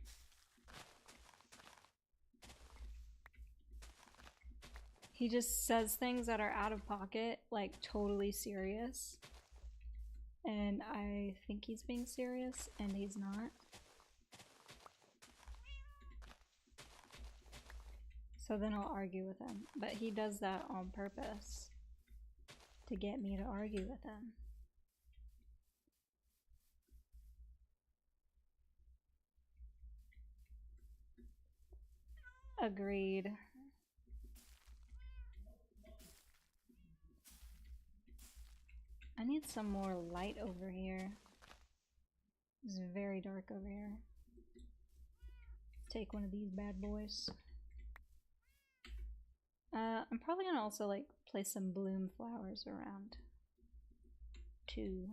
He just says things that are out of pocket, like totally serious. And I think he's being serious, and he's not. So then I'll argue with him. But he does that on purpose to get me to argue with him. Agreed. I need some more light over here. It's very dark over here. Let's take one of these bad boys. I'm probably gonna also like place some bloom flowers around too.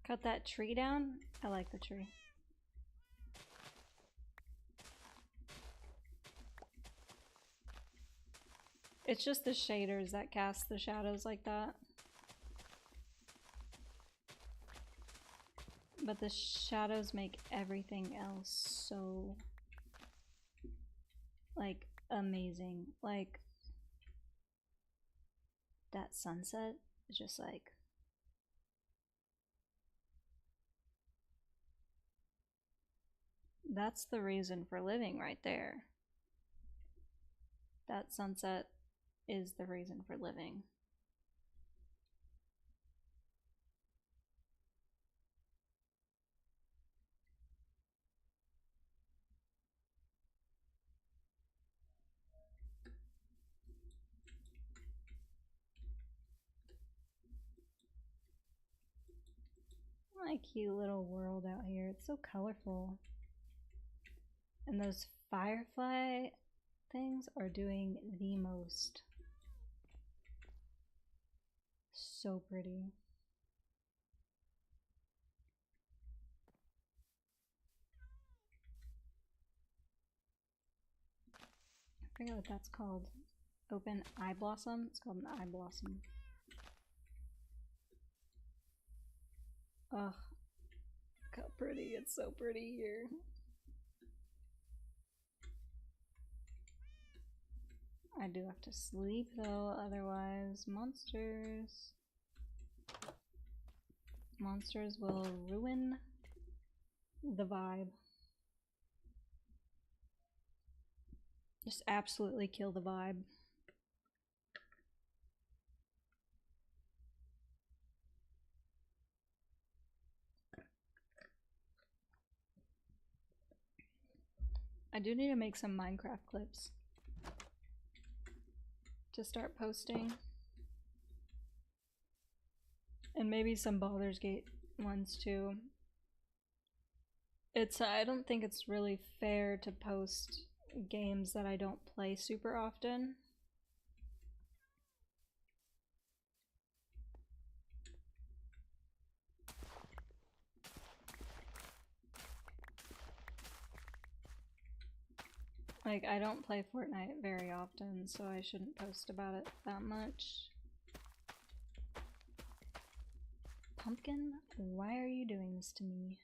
Cut that tree down. I like the tree. It's just the shaders that cast the shadows like that. But the shadows make everything else so, like, amazing. Like, that sunset is just like... That's the reason for living right there. That sunset is the reason for living. My cute little world out here. It's so colorful. And those firefly things are doing the most. So pretty. I forget what that's called. Open eye blossom? It's called an eye blossom. Ugh. Look how pretty. It's so pretty here. I do have to sleep though, otherwise monsters will ruin the vibe. Just absolutely kill the vibe. I do need to make some Minecraft clips to start posting. And maybe some Baldur's Gate ones too. I don't think it's really fair to post games that I don't play super often. Like, I don't play Fortnite very often, so I shouldn't post about it that much. Pumpkin, why are you doing this to me?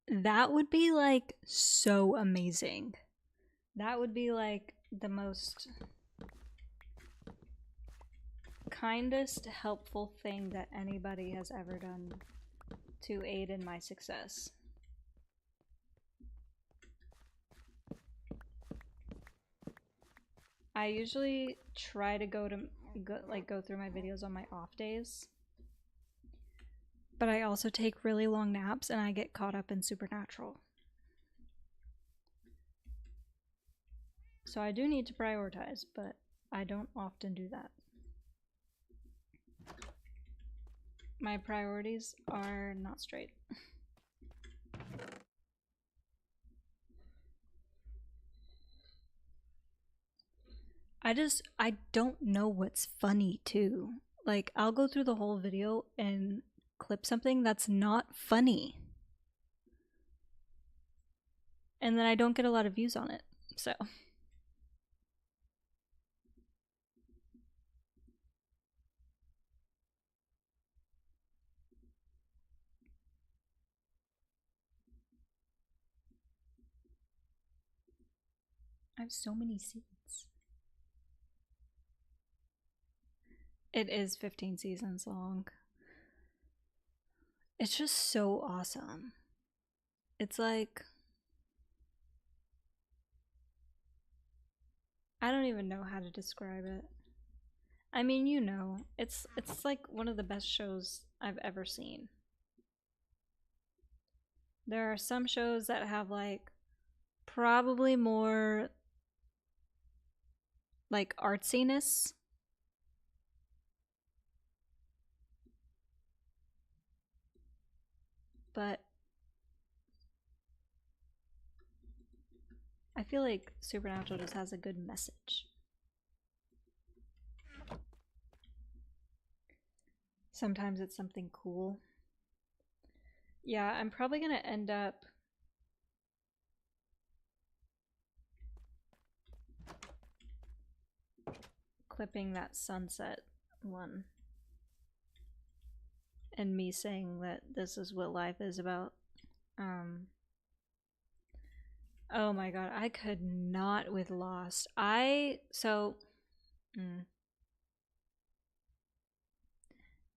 That would be like so amazing. That would be like the most kindest, helpful thing that anybody has ever done to aid in my success. I usually try to go through my videos on my off days. But I also take really long naps and I get caught up in Supernatural. So I do need to prioritize, but I don't often do that. My priorities are not straight. I don't know what's funny too. Like, I'll go through the whole video and clip something that's not funny. And then I don't get a lot of views on it, so. I have so many seeds. It is 15 seasons long. It's just so awesome. It's like, I don't even know how to describe it. I mean, you know, it's like one of the best shows I've ever seen. There are some shows that have like probably more like artsiness. But I feel like Supernatural just has a good message. Sometimes it's something cool. Yeah, I'm probably gonna end up clipping that sunset one. And me saying that this is what life is about. Oh my god, I could not with Lost.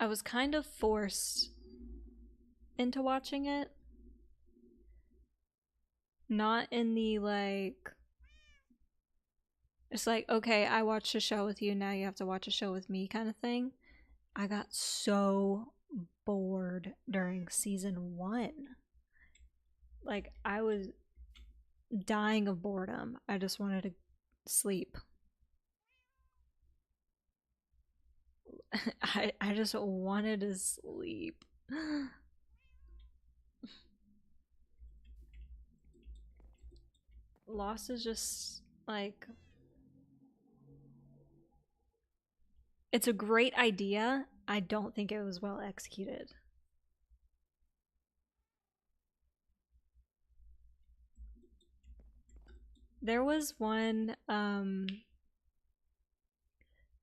I was kind of forced into watching it. Not in the like, it's like, okay, I watched a show with you, now you have to watch a show with me kind of thing. I got so bored during season 1. Like, I was dying of boredom. I just wanted to sleep. I just wanted to sleep. Lost is just like, it's a great idea. I don't think it was well executed. There was one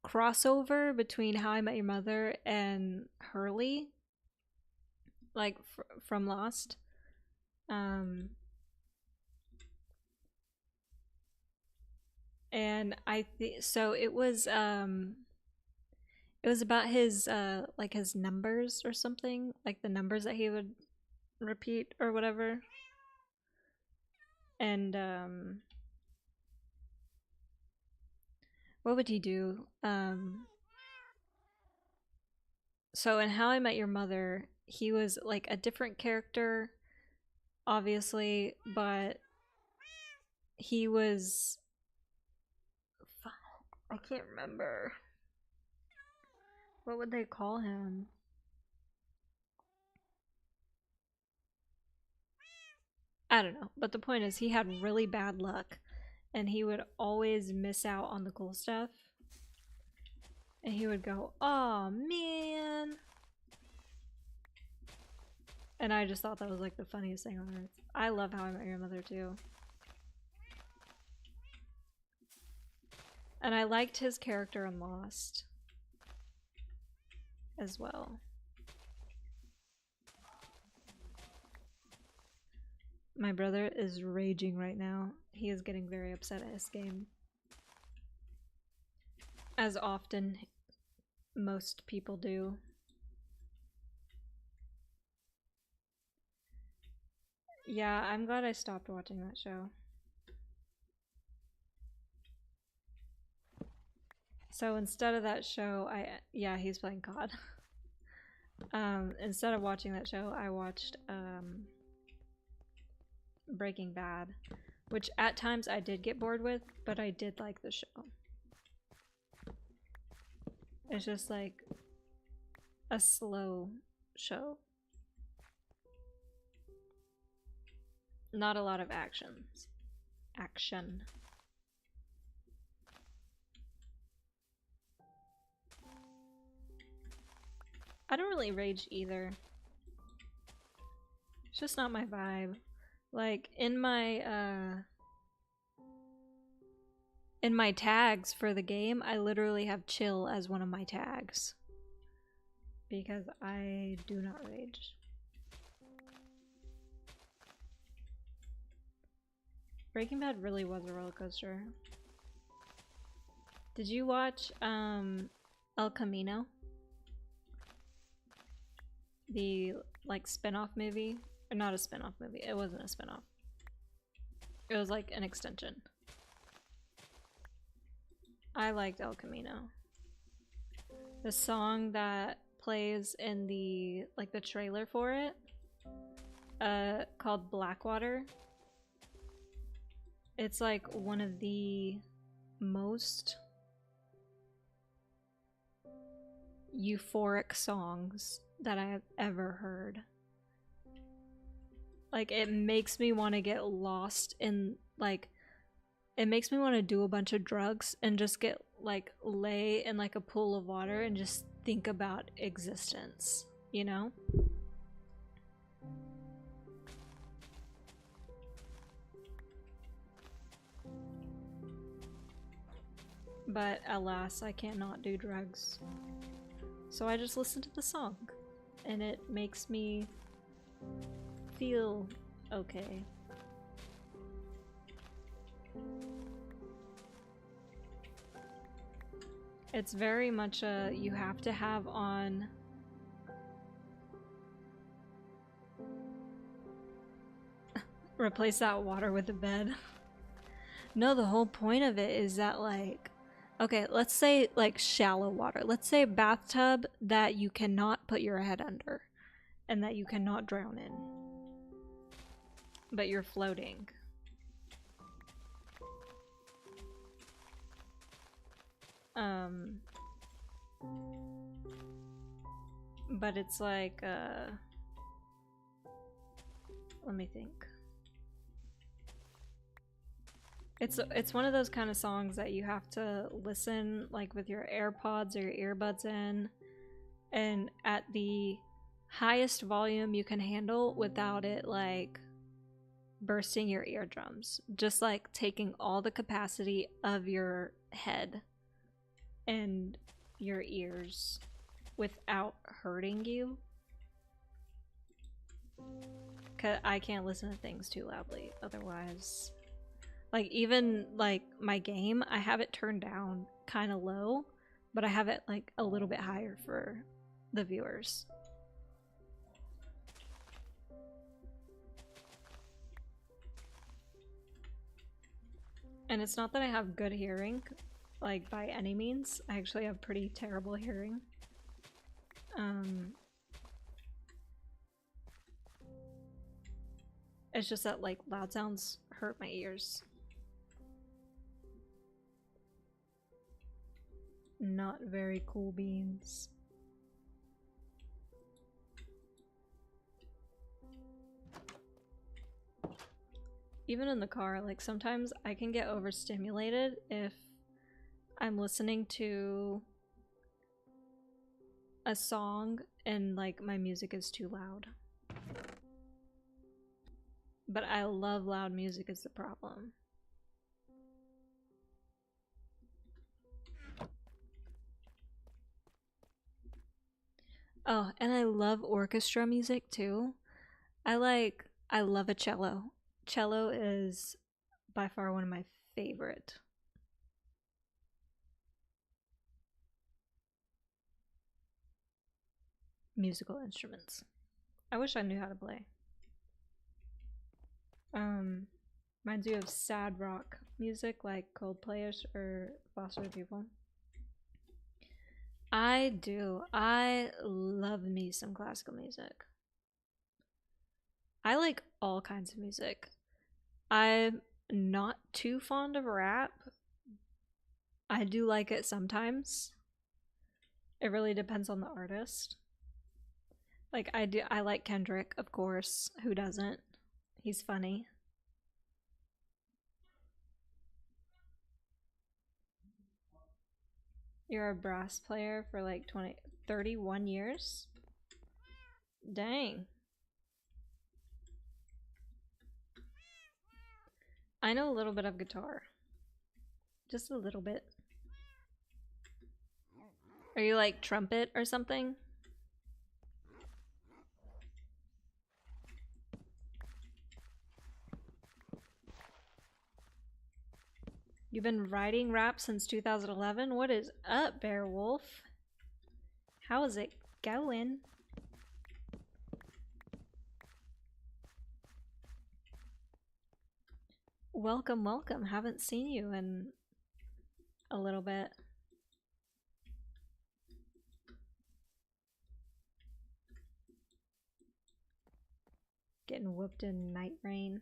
crossover between How I Met Your Mother and Hurley, like from Lost. Um, and I think so. It was about his like his numbers or something, like the numbers that he would repeat or whatever. And what would he do? So in How I Met Your Mother, he was like a different character, obviously, but he was, I can't remember. What would they call him? I don't know. But the point is, he had really bad luck, and he would always miss out on the cool stuff. And he would go, "Oh man." And I just thought that was like the funniest thing on earth. I love How I Met Your Mother too. And I liked his character in Lost as well. My brother is raging right now. He is getting very upset at his game. As often most people do. Yeah, I'm glad I stopped watching that show. So instead of that show, yeah, he's playing COD. Instead of watching that show, I watched Breaking Bad, which at times I did get bored with, but I did like the show. It's just like a slow show. Not a lot of actions. Action. I don't really rage either. It's just not my vibe. Like in my tags for the game, I literally have chill as one of my tags. Because I do not rage. Breaking Bad really was a roller coaster. Did you watch El Camino? The like spin-off movie? Or not a spin-off movie. It wasn't a spin-off. It was like an extension. I liked El Camino. The song that plays in the like the trailer for it, called Blackwater. It's like one of the most euphoric songs that I have ever heard. Like, it makes me want to get lost in, like, it makes me want to do a bunch of drugs and just get, like, lay in, like, a pool of water and just think about existence, you know? But alas, I cannot do drugs. So I just listen to the song, and it makes me feel okay. It's very much a you have to have on Replace that water with a bed. No, the whole point of it is that, like, okay, let's say like shallow water. Let's say a bathtub that you cannot put your head under and that you cannot drown in. But you're floating. But it's like, let me think. It's one of those kind of songs that you have to listen like with your AirPods or your earbuds in, and at the highest volume you can handle without it like bursting your eardrums. Just like taking all the capacity of your head and your ears without hurting you. 'Cause I can't listen to things too loudly, otherwise. Like, even like my game, I have it turned down kind of low, but I have it like a little bit higher for the viewers. And it's not that I have good hearing, like by any means. I actually have pretty terrible hearing. It's just that like loud sounds hurt my ears. Not very cool beans. Even in the car, like sometimes I can get overstimulated if I'm listening to a song and like my music is too loud. But I love loud music is the problem. Oh, and I love orchestra music too. I love a cello. Cello is by far one of my favorite. Musical instruments. I wish I knew how to play. Reminds you of sad rock music like Coldplay-ish or Foster the People. I do. I love me some classical music. I like all kinds of music. I'm not too fond of rap. I do like it sometimes. It really depends on the artist. Like I like Kendrick, of course. Who doesn't? He's funny. You're a brass player for like 31 years? Dang. I know a little bit of guitar. Just a little bit. Are you like trumpet or something? You've been writing rap since 2011? What is up, Beowulf? How is it going? Welcome, welcome. Haven't seen you in a little bit. Getting whooped in night rain.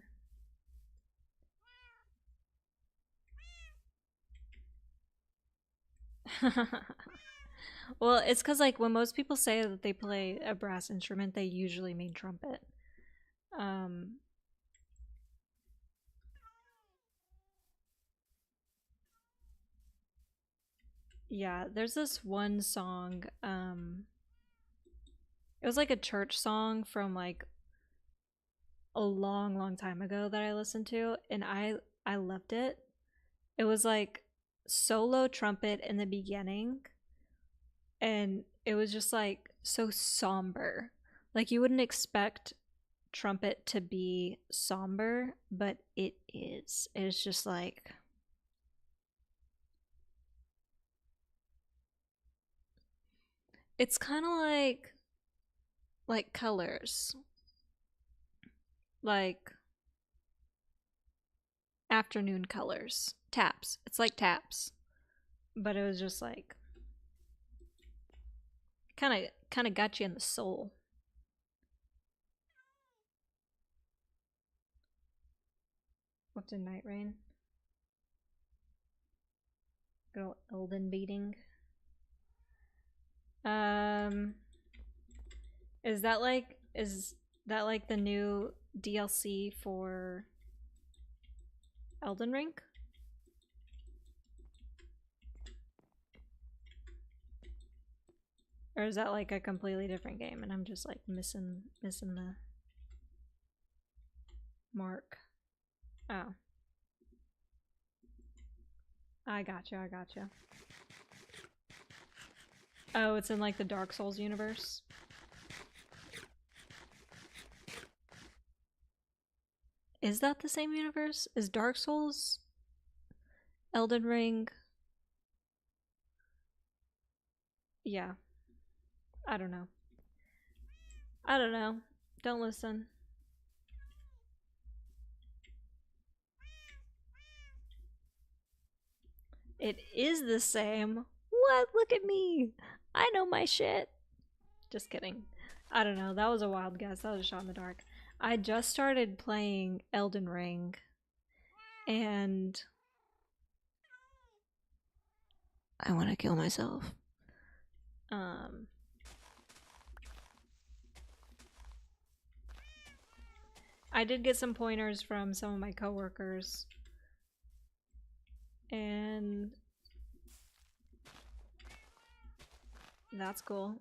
Well, it's because like when most people say that they play a brass instrument, they usually mean trumpet. Yeah, there's this one song, it was like a church song from like a long time ago that I listened to, and I loved it. It was like solo trumpet in the beginning, and it was just like so somber. Like you wouldn't expect trumpet to be somber, but it is. It's just like it's kind of like colors. Like afternoon colors. Taps. It's like taps. But it was just like kind of got you in the soul. What did Night Rain? Good old Elden beating. Is that like the new DLC for Elden Ring? Or is that like a completely different game and I'm just like missing the mark? Oh. I gotcha. Oh, it's in like the Dark Souls universe? Is that the same universe? Is Dark Souls Elden Ring? Yeah. I don't know. Don't listen. It is the same. What? Look at me. I know my shit. Just kidding. I don't know. That was a wild guess. That was a shot in the dark. I just started playing Elden Ring and I want to kill myself. I did get some pointers from some of my coworkers and that's cool.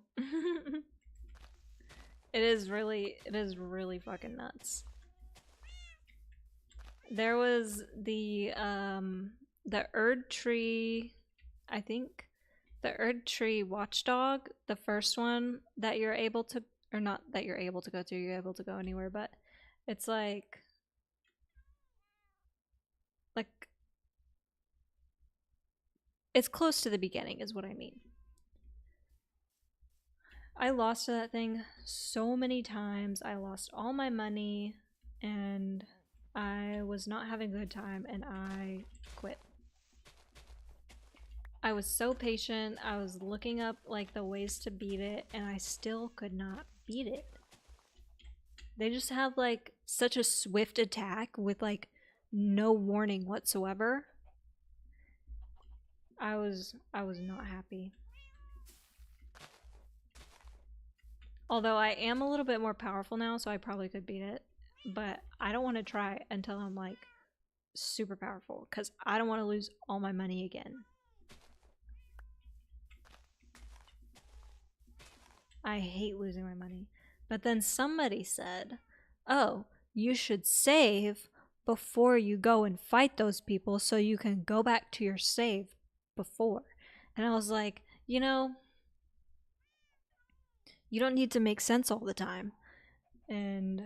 It is really fucking nuts. There was the Erd Tree, I think the Erd Tree Watchdog, the first one that you're able to, or not that you're able to go to, you're able to go anywhere, but it's like it's close to the beginning is what I mean. I lost to that thing so many times. I lost all my money and I was not having a good time and I quit. I was so patient. I was looking up like the ways to beat it and I still could not beat it. They just have like such a swift attack with like no warning whatsoever. I was not happy. Although I am a little bit more powerful now, so I probably could beat it. But I don't want to try until I'm like super powerful because I don't want to lose all my money again. I hate losing my money. But then somebody said, oh, you should save before you go and fight those people so you can go back to your save before. And I was like, you know, you don't need to make sense all the time. And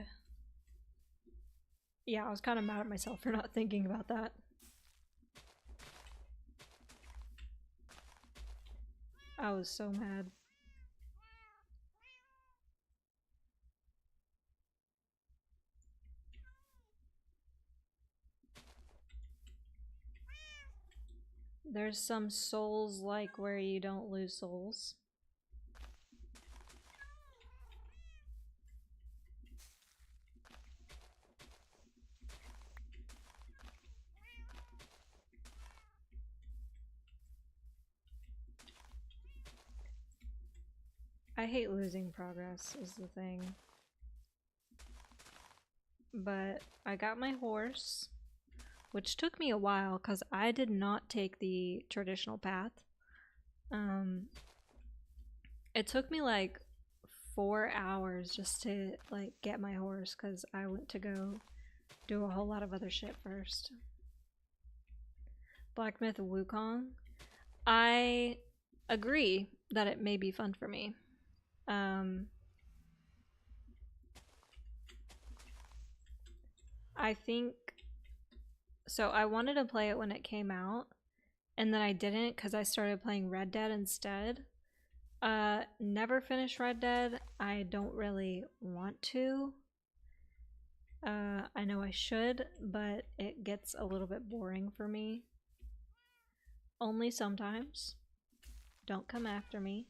yeah, I was kind of mad at myself for not thinking about that. I was so mad. There's some souls like where you don't lose souls. I hate losing progress is the thing. But I got my horse, which took me a while because I did not take the traditional path. It took me like 4 hours just to like get my horse because I went to go do a whole lot of other shit first. Black Myth Wukong. I agree that it may be fun for me. I think so. I wanted to play it when it came out, and then I didn't because I started playing Red Dead instead. Never finished Red Dead. I don't really want to. I know I should, but it gets a little bit boring for me. Only sometimes. Don't come after me.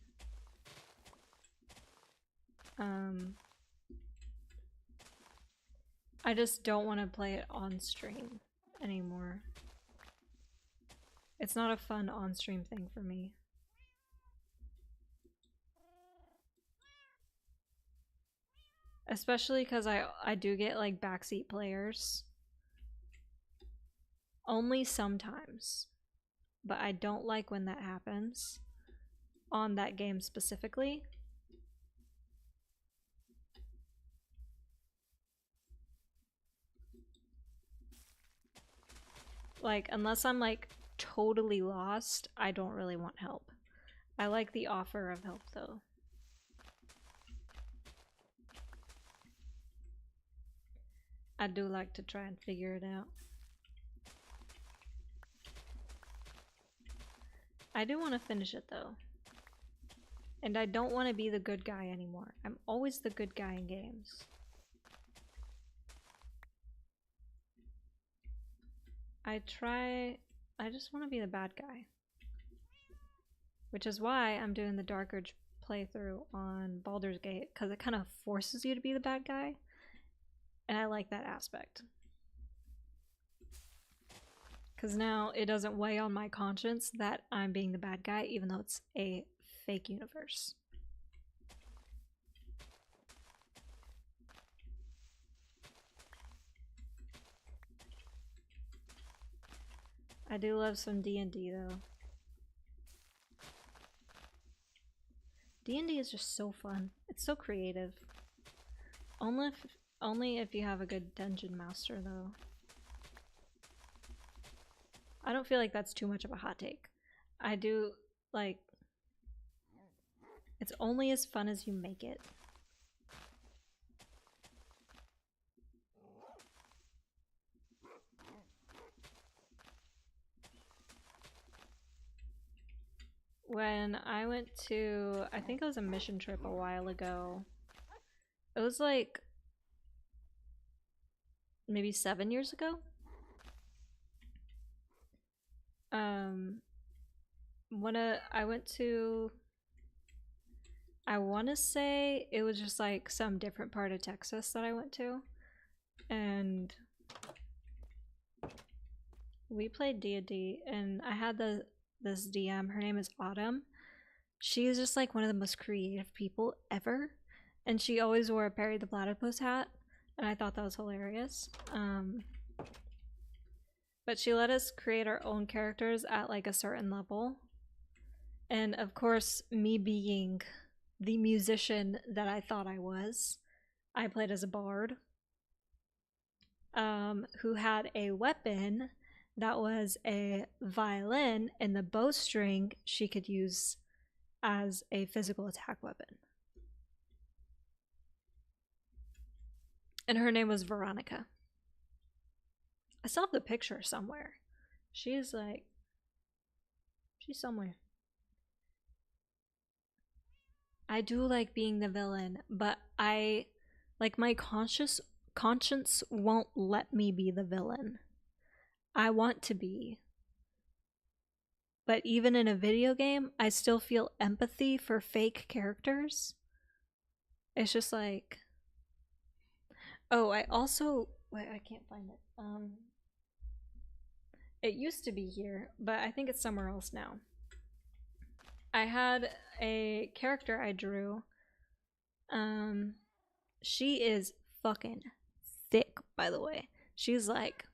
I just don't want to play it on stream anymore. It's not a fun on-stream thing for me. Especially because I do get like backseat players. Only sometimes. But I don't like when that happens. On that game specifically. Like, unless I'm like totally lost, I don't really want help. I like the offer of help though. I do like to try and figure it out. I do want to finish it though. And I don't want to be the good guy anymore. I'm always the good guy in games. I just want to be the bad guy. Which is why I'm doing the Dark Urge playthrough on Baldur's Gate, because it kind of forces you to be the bad guy. And I like that aspect. Because now it doesn't weigh on my conscience that I'm being the bad guy, even though it's a fake universe. I do love some D&D though. D&D is just so fun. It's so creative. Only if you have a good dungeon master though. I don't feel like that's too much of a hot take. I do like it's only as fun as you make it. When I went to, I think it was a mission trip a while ago. It was like maybe 7 years ago. I went to, I want to say it was just like some different part of Texas that I went to, and we played D&D, and I had this DM. Her name is Autumn. She is just like one of the most creative people ever, and she always wore a Perry the Platypus hat, and I thought that was hilarious. But she let us create our own characters at like a certain level. And of course, me being the musician that I thought I was, I played as a bard who had a weapon that was a violin, and the bowstring she could use as a physical attack weapon. And her name was Veronica. I still have the picture somewhere. She's somewhere. I do like being the villain, but I like my conscience won't let me be the villain. I want to be. But even in a video game, I still feel empathy for fake characters. It's just like, oh, I also, wait, I can't find it. It used to be here, but I think it's somewhere else now. I had a character I drew. She is fucking thick, by the way. She's like,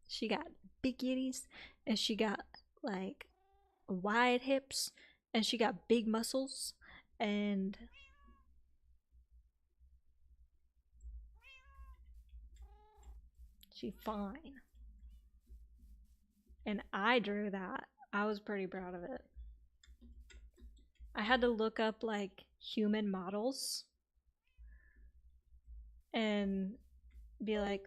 she got big kitties, and she got like wide hips, and she got big muscles, and she fine. And I drew that. I was pretty proud of it. I had to look up like human models and be like,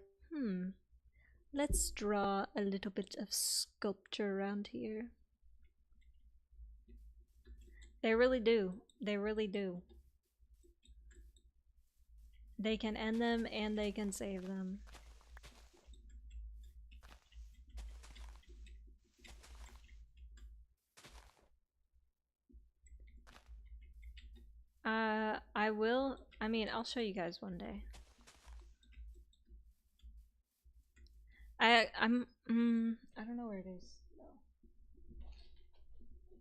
let's draw a little bit of sculpture around here. They really do. They really do. They can end them and they can save them. I will. I mean, I'll show you guys one day. I don't know where it is. No.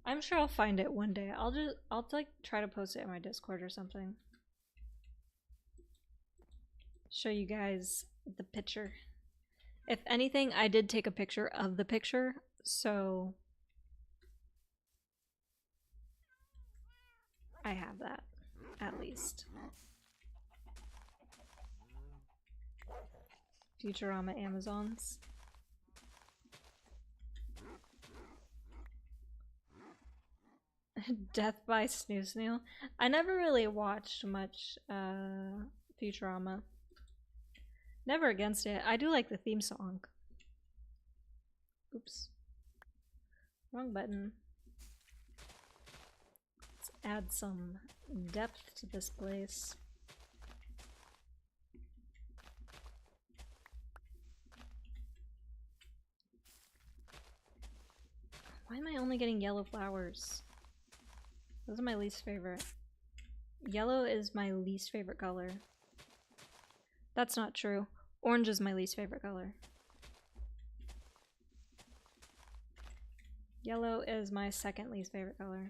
I'm sure I'll find it one day. I'll like try to post it in my Discord or something. Show you guys the picture. If anything, I did take a picture of the picture, so I have that at least. Futurama Amazons. Death by Snoo Snoo. I never really watched much Futurama. Never against it. I do like the theme song. Oops. Wrong button. Let's add some depth to this place. Why am I only getting yellow flowers? Those are my least favorite. Yellow is my least favorite color. That's not true. Orange is my least favorite color. Yellow is my second least favorite color.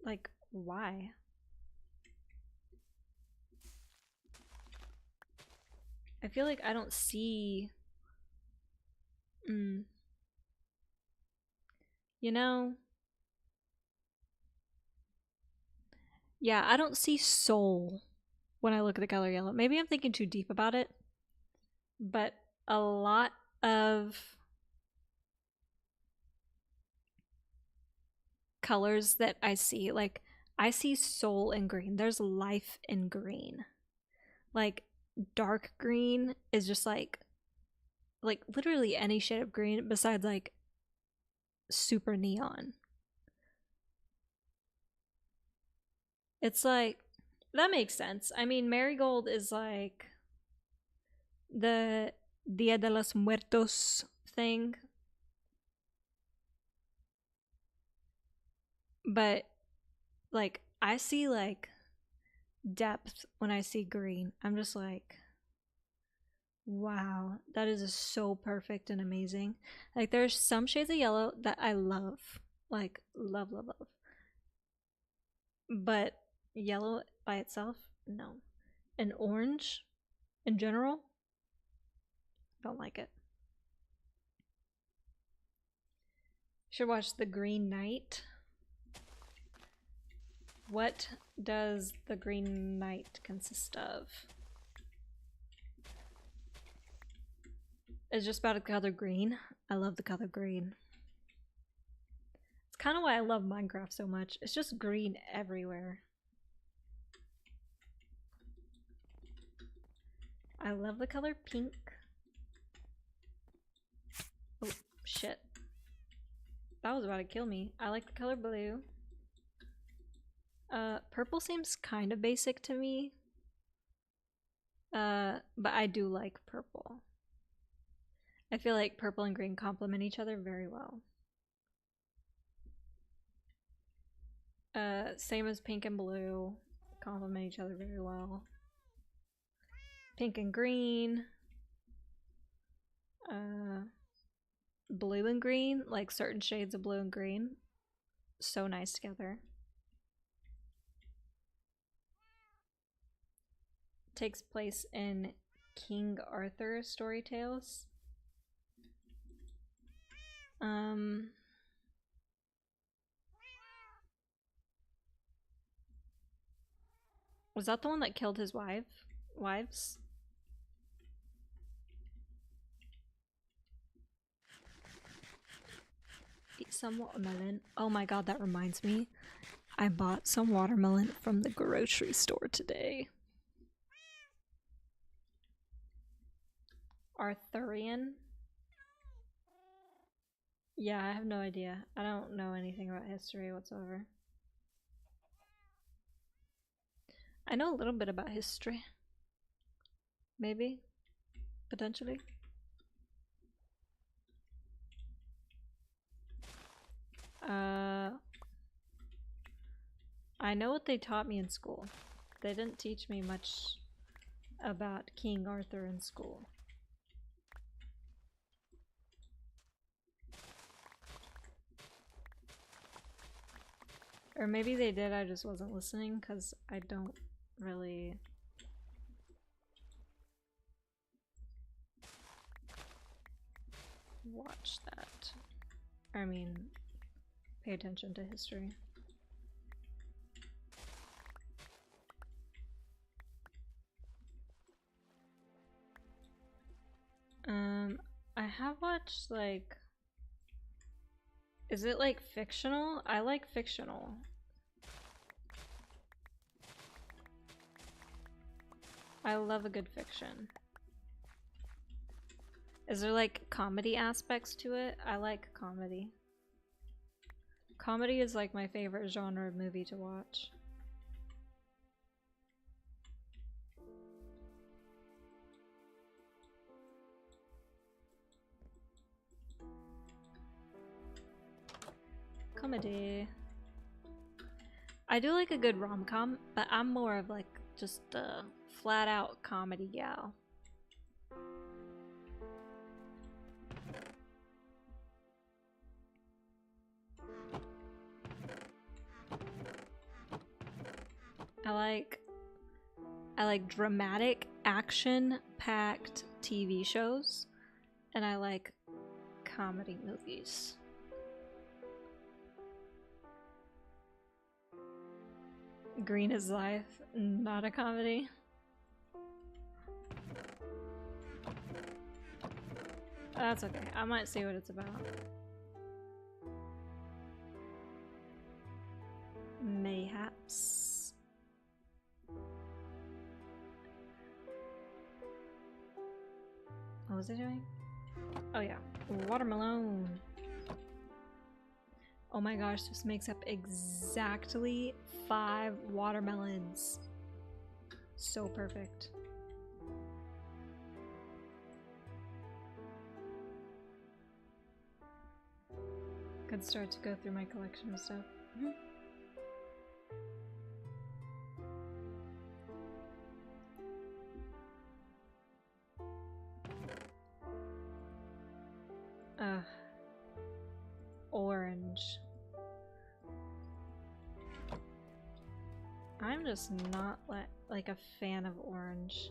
Like, why? I feel like I don't see... You know? Yeah, I don't see soul when I look at the color yellow. Maybe I'm thinking too deep about it. But a lot of colors that I see, like, I see soul in green. There's life in green. Like, dark green is just like literally any shade of green besides like super neon. It's like, that makes sense. I mean, marigold is like the Dia de los Muertos thing. But like, I see like depth when I see green. I'm just like, wow, that is so perfect and amazing. Like, there's some shades of yellow that I love. Like, love, love, love. But yellow by itself, no. And orange, in general, don't like it. Should watch The Green Knight. What does The Green Knight consist of? It's just about the color green. I love the color green. It's kind of why I love Minecraft so much. It's just green everywhere. I love the color pink. Oh, shit. That was about to kill me. I like the color blue. Purple seems kind of basic to me. But I do like purple. I feel like purple and green complement each other very well. Same as pink and blue. Complement each other very well. Pink and green. Blue and green, like certain shades of blue and green. So nice together. Takes place in King Arthur story tales. Was that the one that killed his wives? Eat some watermelon. Oh my god, that reminds me. I bought some watermelon from the grocery store today. Arthurian? Yeah, I have no idea. I don't know anything about history whatsoever. I know a little bit about history. Maybe. Potentially. I know what they taught me in school. They didn't teach me much about King Arthur in school. Or maybe they did, I just wasn't listening because I don't really watch that. I mean, pay attention to history. I have watched, like, is it like fictional? I like fictional. I love a good fiction. Is there like comedy aspects to it? I like comedy. Comedy is like my favorite genre of movie to watch. Comedy. I do like a good rom-com, but I'm more of like just a flat out comedy gal. I like dramatic, action-packed TV shows, and I like comedy movies. Green is Life, not a comedy. That's okay. I might see what it's about. Mayhaps. What was I doing? Oh yeah, watermelon. Oh my gosh, this makes up exactly 5 watermelons. So perfect. Good start to go through my collection of stuff. Orange. I'm just not like a fan of orange.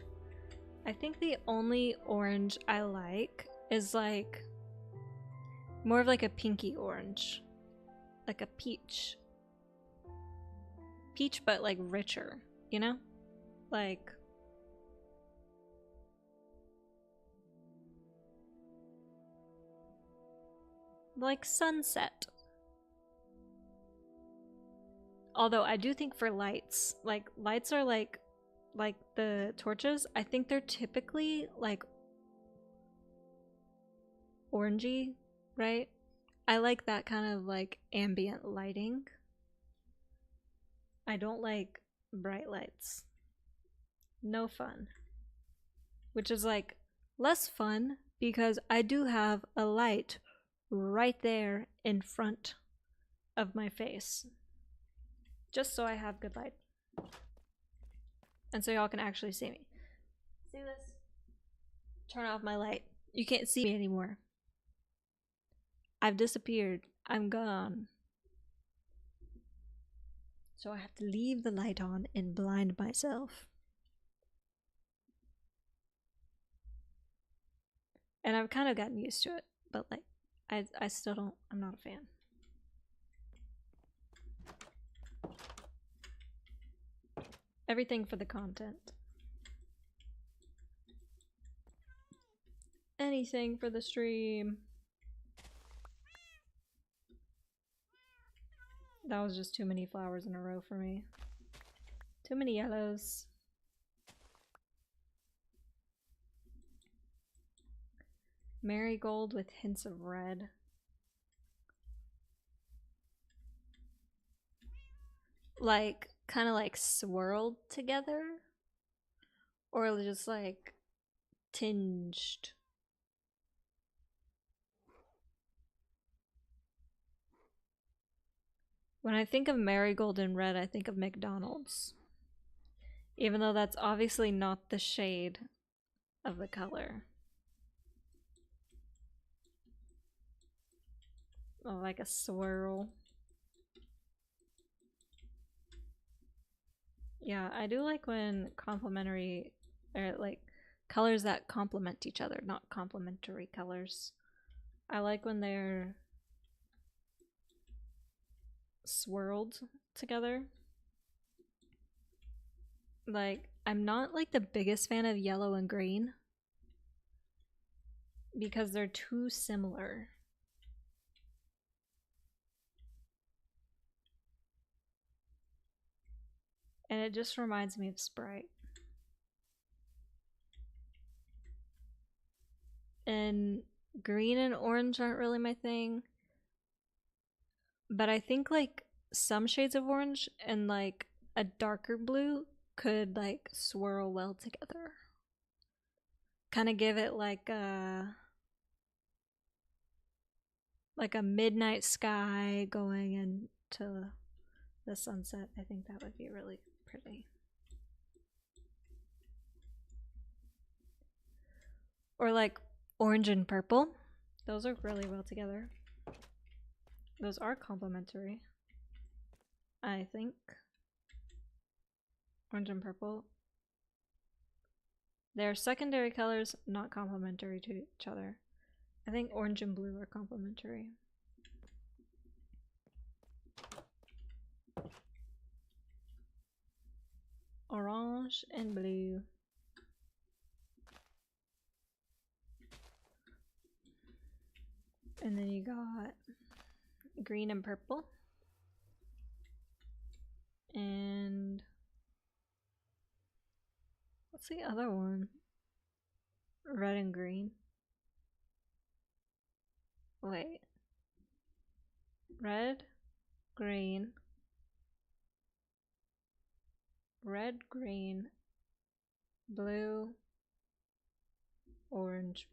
I think the only orange I like is like more of like a pinky orange. Like a peach. Peach but like richer, you know? Like sunset. Although I do think for lights are like the torches, I think they're typically like orangey, right? I like that kind of like ambient lighting. I don't like bright lights. No fun. Which is like less fun because I do have a light right there in front of my face. Just so I have good light. And so y'all can actually see me. See this? Turn off my light. You can't see me anymore. I've disappeared. I'm gone. So I have to leave the light on and blind myself. And I've kind of gotten used to it, but like, I still don't, I'm not a fan. Everything for the content. Anything for the stream. That was just too many flowers in a row for me. Too many yellows. Marigold with hints of red. Like, kind of like swirled together? Or just like tinged? When I think of marigold in red, I think of McDonald's. Even though that's obviously not the shade of the color. Oh, like a swirl. Yeah, I do like when complementary, or like colors that complement each other, not complementary colors. I like when they're swirled together. Like, I'm not like the biggest fan of yellow and green because they're too similar. And it just reminds me of Sprite. And green and orange aren't really my thing. But I think like some shades of orange and like a darker blue could like swirl well together. Kind of give it like a midnight sky going into the sunset. I think that would be really pretty. Or like orange and purple. Those are really well together. Those are complementary, I think. Orange and purple. They're secondary colors, not complementary to each other. I think orange and blue are complementary. Orange and blue. And then you got green and purple. And what's the other one? Red and green. Wait. Red, green, red, green, blue, orange.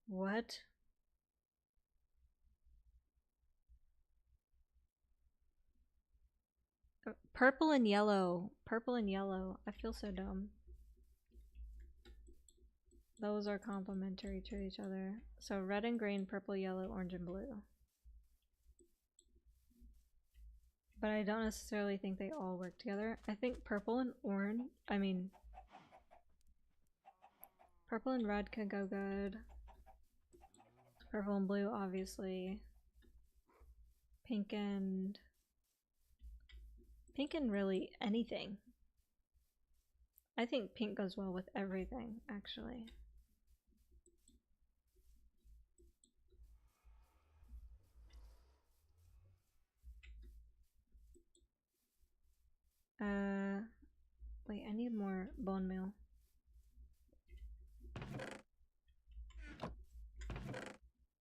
What? Purple and yellow. Purple and yellow. I feel so dumb. Those are complementary to each other. So red and green, purple, yellow, orange, and blue. But I don't necessarily think they all work together. I think purple and orange, purple and red could go good. Purple and blue, obviously. Pink and really anything. I think pink goes well with everything, actually. Wait, I need more bone meal.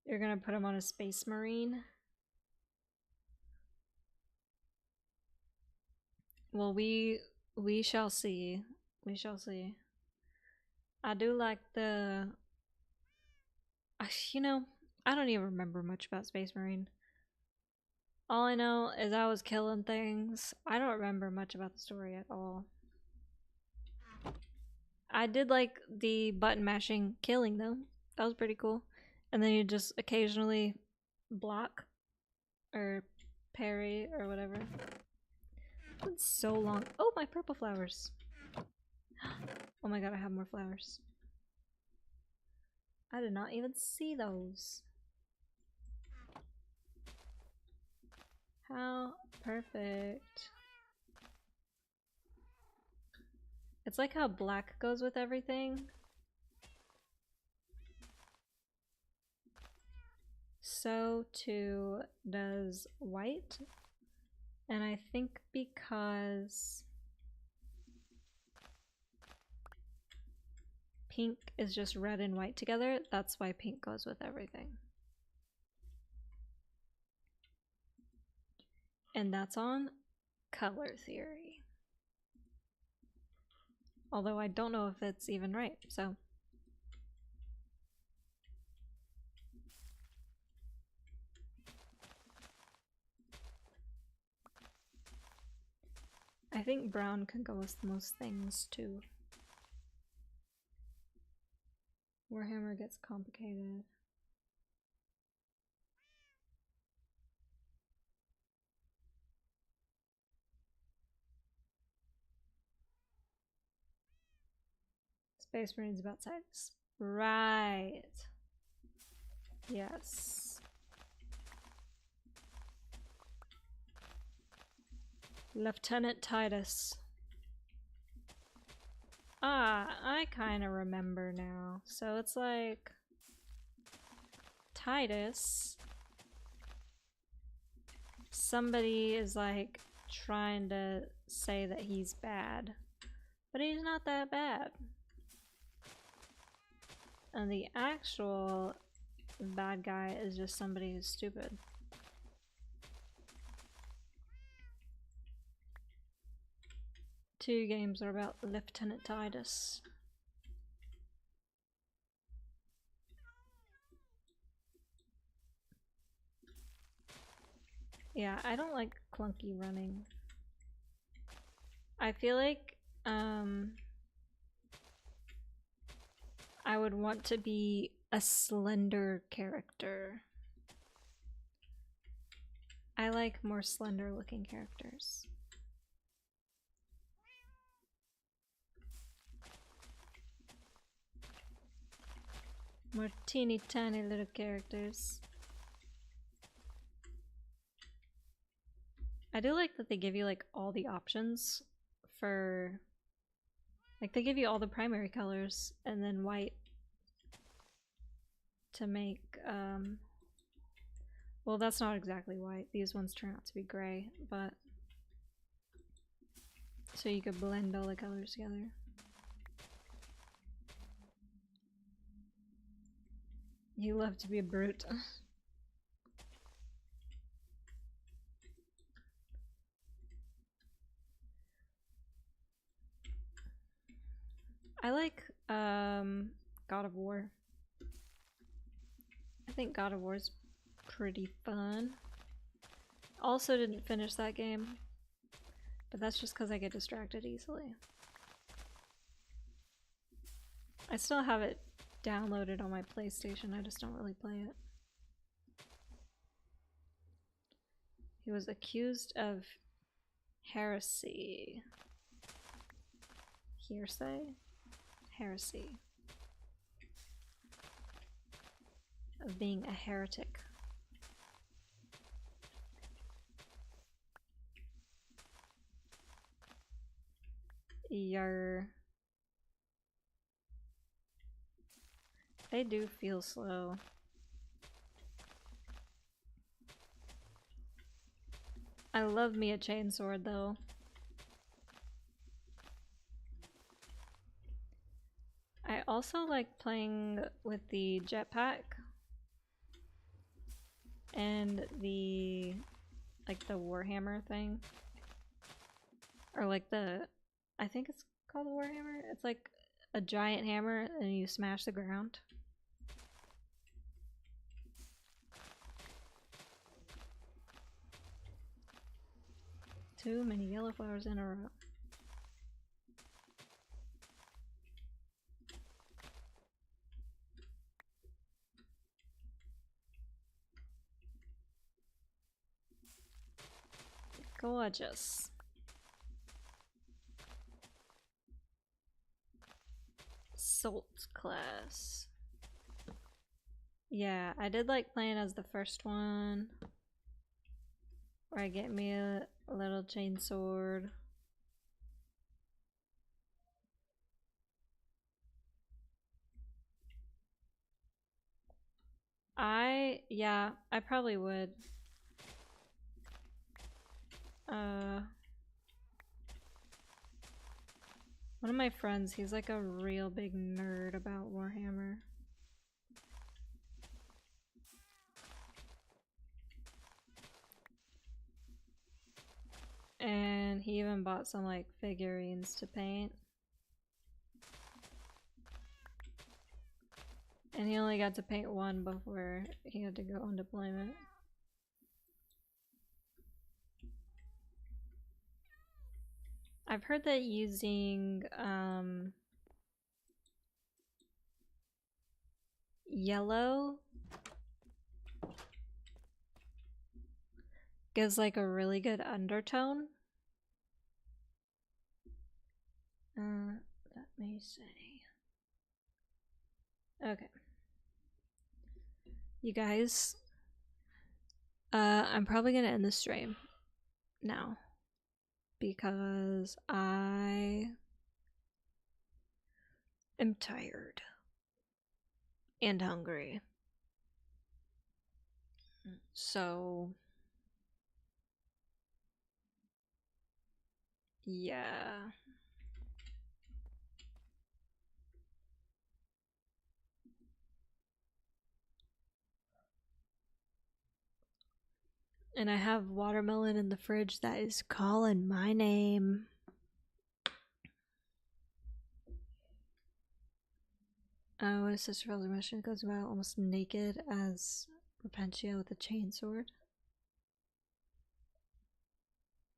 You're gonna put him on a space marine? Well, we shall see. We shall see. I do like the... You know, I don't even remember much about Space Marine. All I know is I was killing things. I don't remember much about the story at all. I did like the button mashing killing though. That was pretty cool. And then you just occasionally block or parry or whatever. It's so long. Oh, my purple flowers. Oh my god, I have more flowers. I did not even see those. How perfect. It's like how black goes with everything. So too does white. And I think because pink is just red and white together, that's why pink goes with everything. And that's on color theory. Although I don't know if it's even right, so. think brown can go with most things too. Warhammer gets complicated. Space Marines about size. Right. Yes. Lieutenant Titus. Ah, I kind of remember now. So it's like Titus. Somebody is like trying to say that he's bad, but he's not that bad. And the actual bad guy is just somebody who's stupid. Two games are about Lieutenant Titus. Yeah, I don't like clunky running. I feel like I would want to be a slender character. I like more slender looking characters. More teeny tiny little characters. I do like that they give you like all the options for, like they give you all the primary colors and then white to make, well that's not exactly white, these ones turn out to be gray, but so you could blend all the colors together. You love to be a brute. I like God of War. I think God of War is pretty fun. Also didn't finish that game, but that's just because I get distracted easily. I still have it downloaded on my PlayStation, I just don't really play it. He was accused of heresy. Hearsay? Heresy. Of being a heretic. Yar. They do feel slow. I love me a chainsword though. I also like playing with the jetpack and the like the Warhammer thing. Or like the, I think it's called a Warhammer. It's like a giant hammer and you smash the ground. Too many yellow flowers in a row. Gorgeous. Salt class. Yeah, I did like playing as the first one. Where I get me a little chainsword. Yeah, I probably would. One of my friends, he's like a real big nerd about Warhammer. And he even bought some like figurines to paint. And he only got to paint one before he had to go on deployment. I've heard that using yellow gives like a really good undertone. Let me see. Okay. You guys, I'm probably gonna end the stream now because I am tired and hungry. So, yeah. And I have watermelon in the fridge that is calling my name. When his sister feels emotion goes about almost naked as Repentia with a chainsword.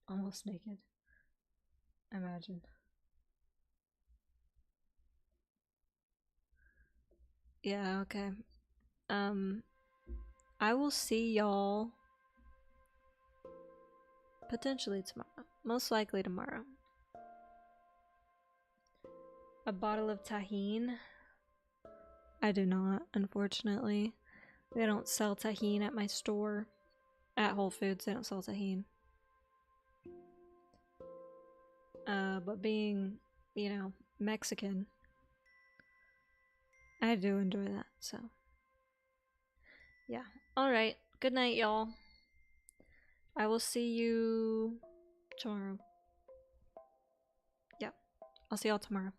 Almost naked. Imagine. Yeah, okay. I will see y'all potentially tomorrow. Most likely tomorrow. A bottle of tahine? I do not, unfortunately. They don't sell tahine at my store. At Whole Foods, they don't sell tahine. But being, you know, Mexican, I do enjoy that, so. Yeah. Alright. Good night, y'all. I will see you tomorrow. Yeah. I'll see y'all tomorrow.